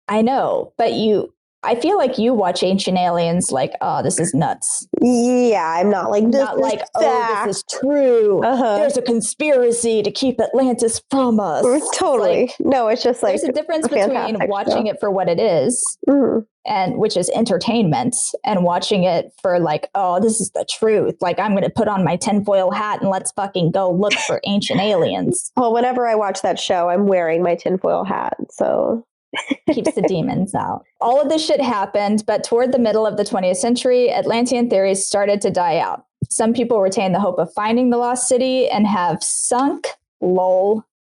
I know, but you I feel like you watch Ancient Aliens like, oh, this is nuts. Yeah, I'm not like this. Not like, oh, this is true. There's a conspiracy to keep Atlantis from us. Totally. Like, no, it's just like there's a difference between watching it for what it is, and which is entertainment, and watching it for like, oh, this is the truth. Like, I'm going to put on my tinfoil hat and let's fucking go look for ancient aliens. Well, whenever I watch that show, I'm wearing my tinfoil hat, so keeps the demons out. All of this shit happened, but toward the middle of the 20th century, Atlantean theories started to die out. Some people retain the hope of finding the lost city and have sunk,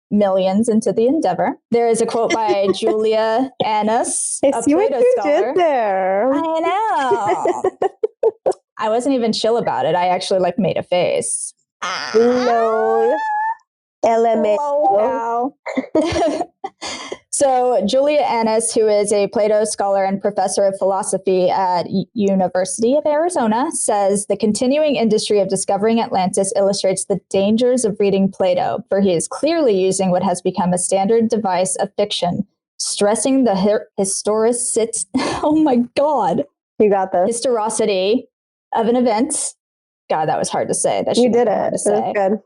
millions into the endeavor. There is a quote by Julia Annis, a Plato scholar. Did there. I know. I wasn't even chill about it. I actually like made a face. No. LMAO. So Julia Annis, who is a Plato scholar and professor of philosophy at University of Arizona, says the continuing industry of discovering Atlantis illustrates the dangers of reading Plato, for he is clearly using what has become a standard device of fiction, stressing the oh my God. You got this. Historicity of an event. God, that was hard to say. You did it. It was good.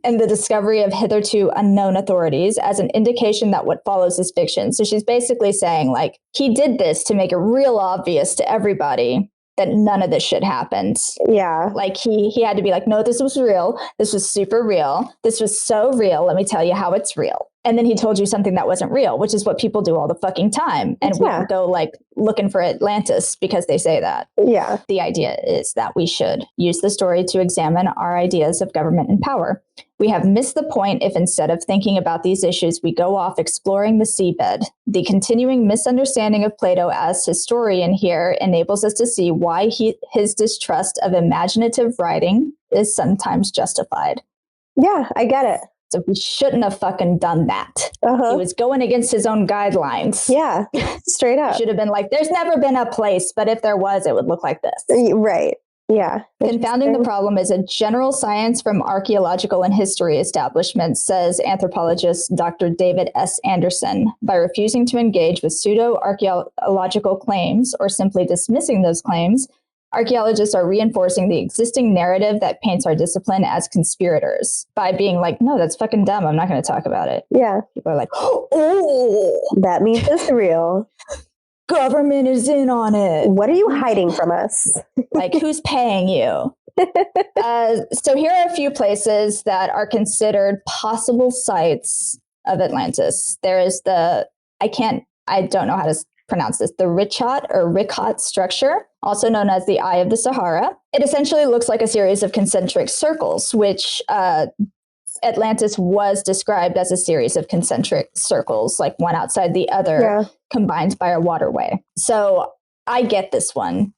And the discovery of hitherto unknown authorities as an indication that what follows is fiction. So she's basically saying, like, he did this to make it real obvious to everybody that none of this shit happened. Yeah. Like, he had to be like, no, this was real. This was super real. This was so real. Let me tell you how it's real. And then he told you something that wasn't real, which is what people do all the fucking time. And we don't go like looking for Atlantis because they say that. Yeah. The idea is that we should use the story to examine our ideas of government and power. We have missed the point if instead of thinking about these issues, we go off exploring the seabed. The continuing misunderstanding of Plato as historian here enables us to see why his distrust of imaginative writing is sometimes justified. Yeah, I get it. So we shouldn't have fucking done that. He was going against his own guidelines. Yeah, straight up. Should have been like, there's never been a place, but if there was, it would look like this. Right. Yeah. Confounding the problem is a general science from archaeological and history establishments, says anthropologist Dr. David S. Anderson. By refusing to engage with pseudo-archaeological claims or simply dismissing those claims, archaeologists are reinforcing the existing narrative that paints our discipline as conspirators by being like, no, that's fucking dumb. I'm not going to talk about it. Yeah. People are like, oh, that means it's real. Government is in on it. What are you hiding from us? Like, who's paying you? So here are a few places that are considered possible sites of Atlantis. There is I don't know how to pronounce this, the Richat structure, also known as the Eye of the Sahara. It essentially looks like a series of concentric circles, which Atlantis was described as a series of concentric circles, like one outside the other, combined by a waterway. So I get this one.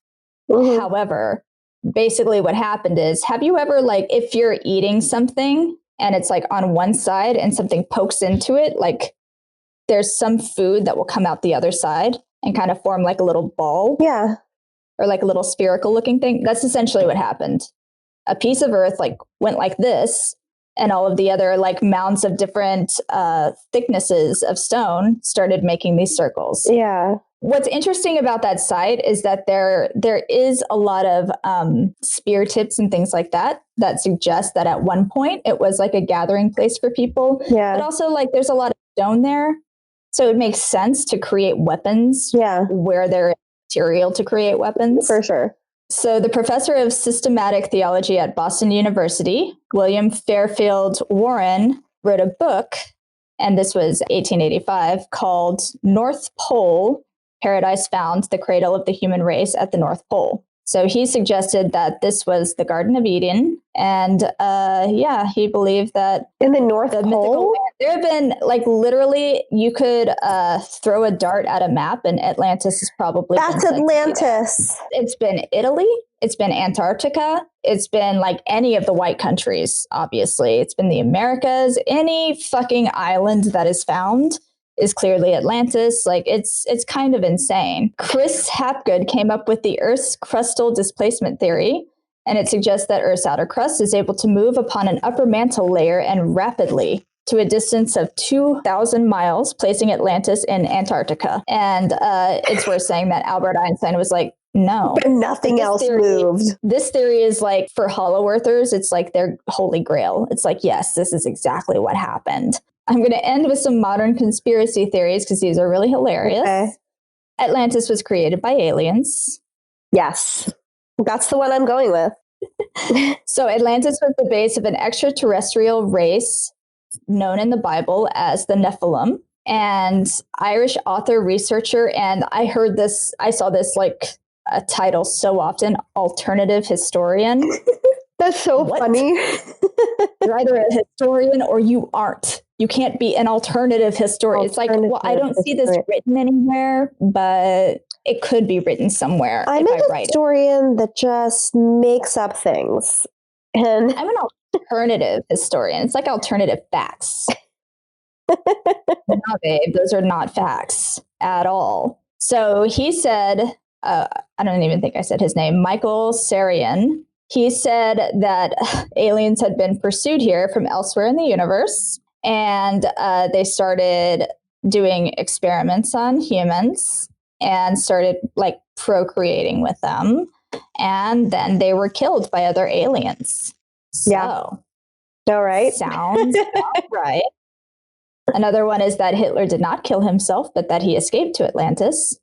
Mm-hmm. However, basically what happened is, have you ever, like, if you're eating something and it's like on one side and something pokes into it, like there's some food that will come out the other side and kind of form like a little ball? Yeah. Or like a little spherical looking thing. That's essentially what happened. A piece of earth like went like this, and all of the other like mounds of different thicknesses of stone started making these circles. Yeah. What's interesting about that site is that there is a lot of spear tips and things like that suggest that at one point it was like a gathering place for people. Yeah. But also, like, there's a lot of stone there. So it makes sense to create weapons where there is material to create weapons. For sure. So the professor of systematic theology at Boston University, William Fairfield Warren, wrote a book, and this was 1885, called North Pole, Paradise Found, the Cradle of the Human Race at the North Pole. So he suggested that this was the Garden of Eden. And he believed that in the North Pole, there have been, like, literally, you could throw a dart at a map and Atlantis is probably. That's Atlantis. It's been Italy. It's been Antarctica. It's been like any of the white countries, obviously. It's been the Americas. Any fucking island that is found is clearly Atlantis. Like, it's kind of insane. Chris Hapgood came up with the Earth's crustal displacement theory, and it suggests that Earth's outer crust is able to move upon an upper mantle layer and rapidly to a distance of 2,000 miles, placing Atlantis in Antarctica. And it's worth saying that Albert Einstein was like, no. But nothing else moved. This theory is like, for hollow earthers, it's like their holy grail. It's like, yes, this is exactly what happened. I'm going to end with some modern conspiracy theories because these are really hilarious. Okay. Atlantis was created by aliens. Yes. That's the one I'm going with. So Atlantis was the base of an extraterrestrial race known in the Bible as the Nephilim. And Irish author, researcher, and I saw this like a title so often, alternative historian. That's so funny. You're either a historian or you aren't. You can't be an alternative historian. It's like, well, I don't see this written anywhere, but it could be written somewhere. I'm a historian that just makes up things. And I'm an alternative historian. It's like alternative facts. No, babe, those are not facts at all. So he said, I don't even think I said his name, Michael Sarian. He said that aliens had been pursued here from elsewhere in the universe, and they started doing experiments on humans and started like procreating with them, and then they were killed by other aliens. So, yeah. All right. Sounds about right. Another one is that Hitler did not kill himself, but that he escaped to Atlantis.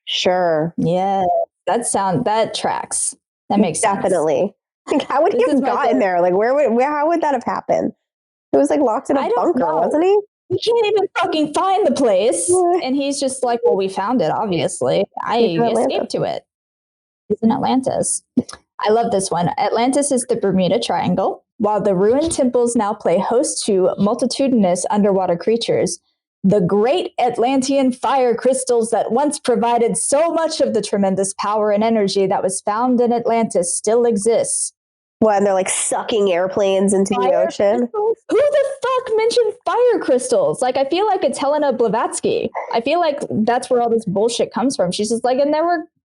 Sure. Yeah, that tracks. That makes definitely sense. Like, how would he have gotten there? Like, how would that have happened? He was like locked in a bunker, wasn't he? He can't even fucking find the place. And he's just like, well, we found it, obviously. I escaped to it. It's in Atlantis. I love this one. Atlantis is the Bermuda Triangle. While the ruined temples now play host to multitudinous underwater creatures, the great Atlantean fire crystals that once provided so much of the tremendous power and energy that was found in Atlantis still exists. What, and they're like sucking airplanes into the ocean? Crystals? Who the fuck mentioned fire crystals? Like, I feel like it's Helena Blavatsky. I feel like that's where all this bullshit comes from. She's just like,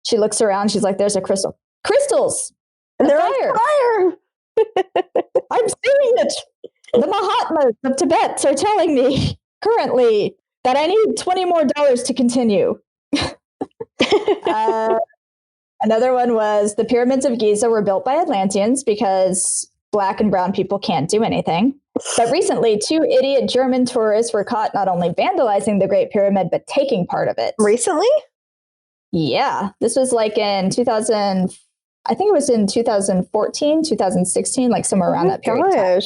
she looks around, she's like, there's a crystal. Crystals! And they're fire! Fire! I'm seeing it! The Mahatmas of Tibet are telling me currently that I need $20 more to continue. Another one was the pyramids of Giza were built by Atlanteans because Black and brown people can't do anything. But recently, 2 idiot German tourists were caught not only vandalizing the Great Pyramid, but taking part of it. Recently? Yeah. This was like in 2000, I think it was in 2014, 2016, like somewhere around that period of time.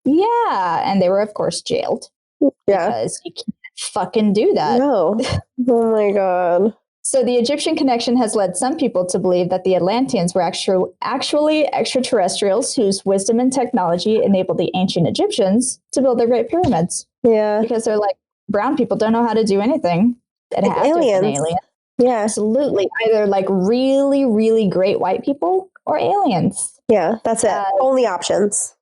Yeah. And they were, of course, jailed. Yeah. Because you can't fucking do that. No. Oh my God. So the Egyptian connection has led some people to believe that the Atlanteans were actually extraterrestrials whose wisdom and technology enabled the ancient Egyptians to build their Great Pyramids. Yeah. Because they're like, brown people don't know how to do anything. It has to be an alien. Yeah. Absolutely. Either like really, really great white people or aliens. Yeah, that's it. Only options.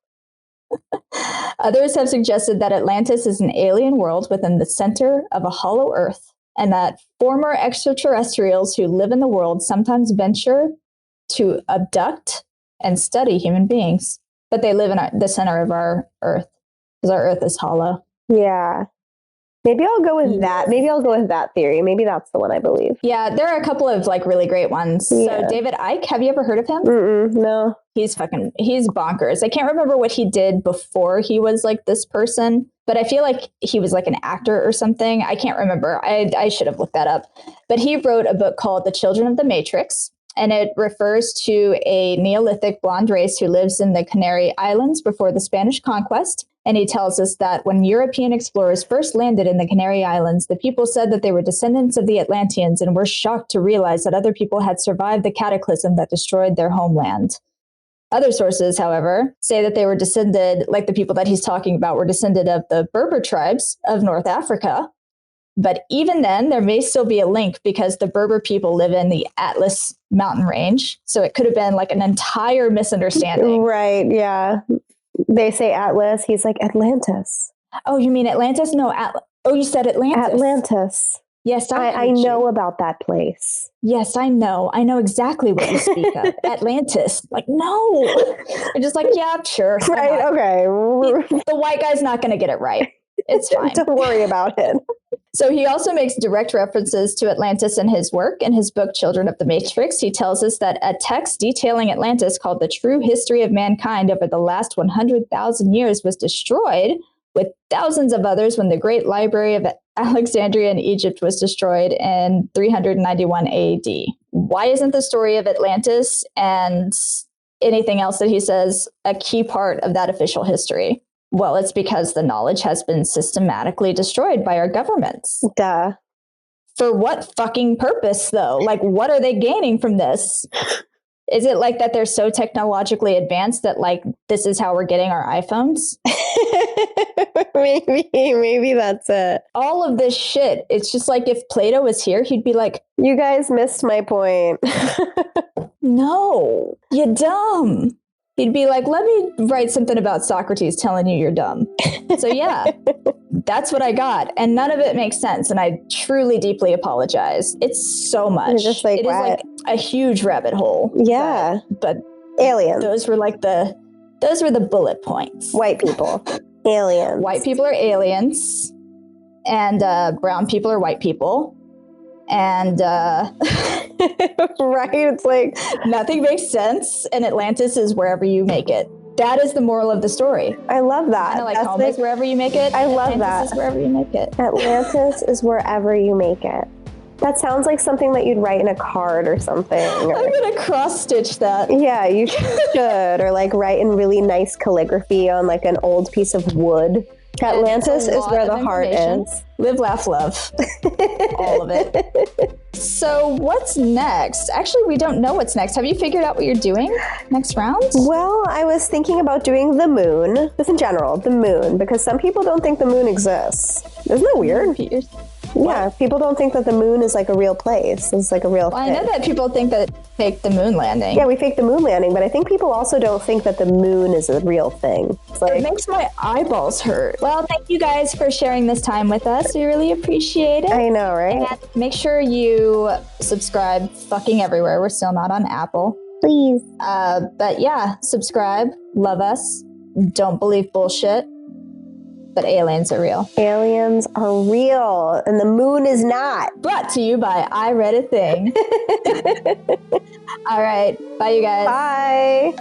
Others have suggested that Atlantis is an alien world within the center of a hollow earth, and that former extraterrestrials who live in the world sometimes venture to abduct and study human beings. But they live in the center of our earth, because our earth is hollow. Yeah. Maybe I'll go with that. Maybe I'll go with that theory. Maybe that's the one I believe. Yeah, there are a couple of like really great ones. Yeah. So David Icke, have you ever heard of him? No. He's bonkers. I can't remember what he did before he was like this person, but I feel like he was like an actor or something. I can't remember. I should have looked that up. But he wrote a book called The Children of the Matrix, and it refers to a Neolithic blonde race who lives in the Canary Islands before the Spanish conquest. And he tells us that when European explorers first landed in the Canary Islands, the people said that they were descendants of the Atlanteans and were shocked to realize that other people had survived the cataclysm that destroyed their homeland. Other sources, however, say that they were descended, like the people that he's talking about, were descended of the Berber tribes of North Africa. But even then, there may still be a link because the Berber people live in the Atlas mountain range. So it could have been like an entire misunderstanding. Right, yeah. They say Atlas. He's like, Atlantis. Oh, you mean Atlantis? No, you said Atlantis. Atlantis. Yes, I know about that place. Yes, I know. I know exactly what you speak of. Atlantis. Like, no. I'm just like, yeah, sure. Right, okay. The white guy's not going to get it right. It's fine. Don't worry about it. So he also makes direct references to Atlantis in his work. In his book, Children of the Matrix, he tells us that a text detailing Atlantis called The True History of Mankind over the last 100,000 years was destroyed, with thousands of others, when the Great Library of Alexandria in Egypt was destroyed in 391 AD. Why isn't the story of Atlantis and anything else that he says a key part of that official history? Well, it's because the knowledge has been systematically destroyed by our governments. Duh. For what fucking purpose, though? Like, what are they gaining from this? Is it like that they're so technologically advanced that, like, this is how we're getting our iPhones? Maybe that's it. All of this shit, it's just like if Plato was here, he'd be like, you guys missed my point. No, you're dumb. He'd be like, let me write something about Socrates telling you you're dumb. So yeah, that's what I got. And none of it makes sense. And I truly, deeply apologize. It's so much. You're just like, it is like a huge rabbit hole. Yeah. But aliens. Those were the bullet points. White people. Aliens. White people are aliens. And brown people are white people. And right, it's like nothing makes sense, and Atlantis is wherever you make it. That is the moral of the story. I love that. Kind of like home is wherever you make it. I love Atlantis that. Is wherever you make it. Atlantis is wherever you make it. That sounds like something that you'd write in a card or something. I'm gonna cross stitch that. Yeah, you should, or like write in really nice calligraphy on like an old piece of wood. Atlantis is where the heart is. Live, laugh, love. All of it. So what's next? Actually, we don't know what's next. Have you figured out what you're doing next round? Well, I was thinking about doing the moon, just in general, the moon, because some people don't think the moon exists. Isn't that weird? Yeah, people don't think that the moon is like a real place. It's like a real thing. I know that people think that faked the moon landing. Yeah, we faked the moon landing, but I think people also don't think that the moon is a real thing. It's like, it makes my eyeballs hurt. Well, thank you guys for sharing this time with us. We really appreciate it. I know, right? And make sure you subscribe fucking everywhere. We're still not on Apple. Please. But yeah, subscribe. Love us. Don't believe bullshit. But aliens are real. Aliens are real, and the moon is not. Brought to you by I Read a Thing. All right. Bye, you guys. Bye.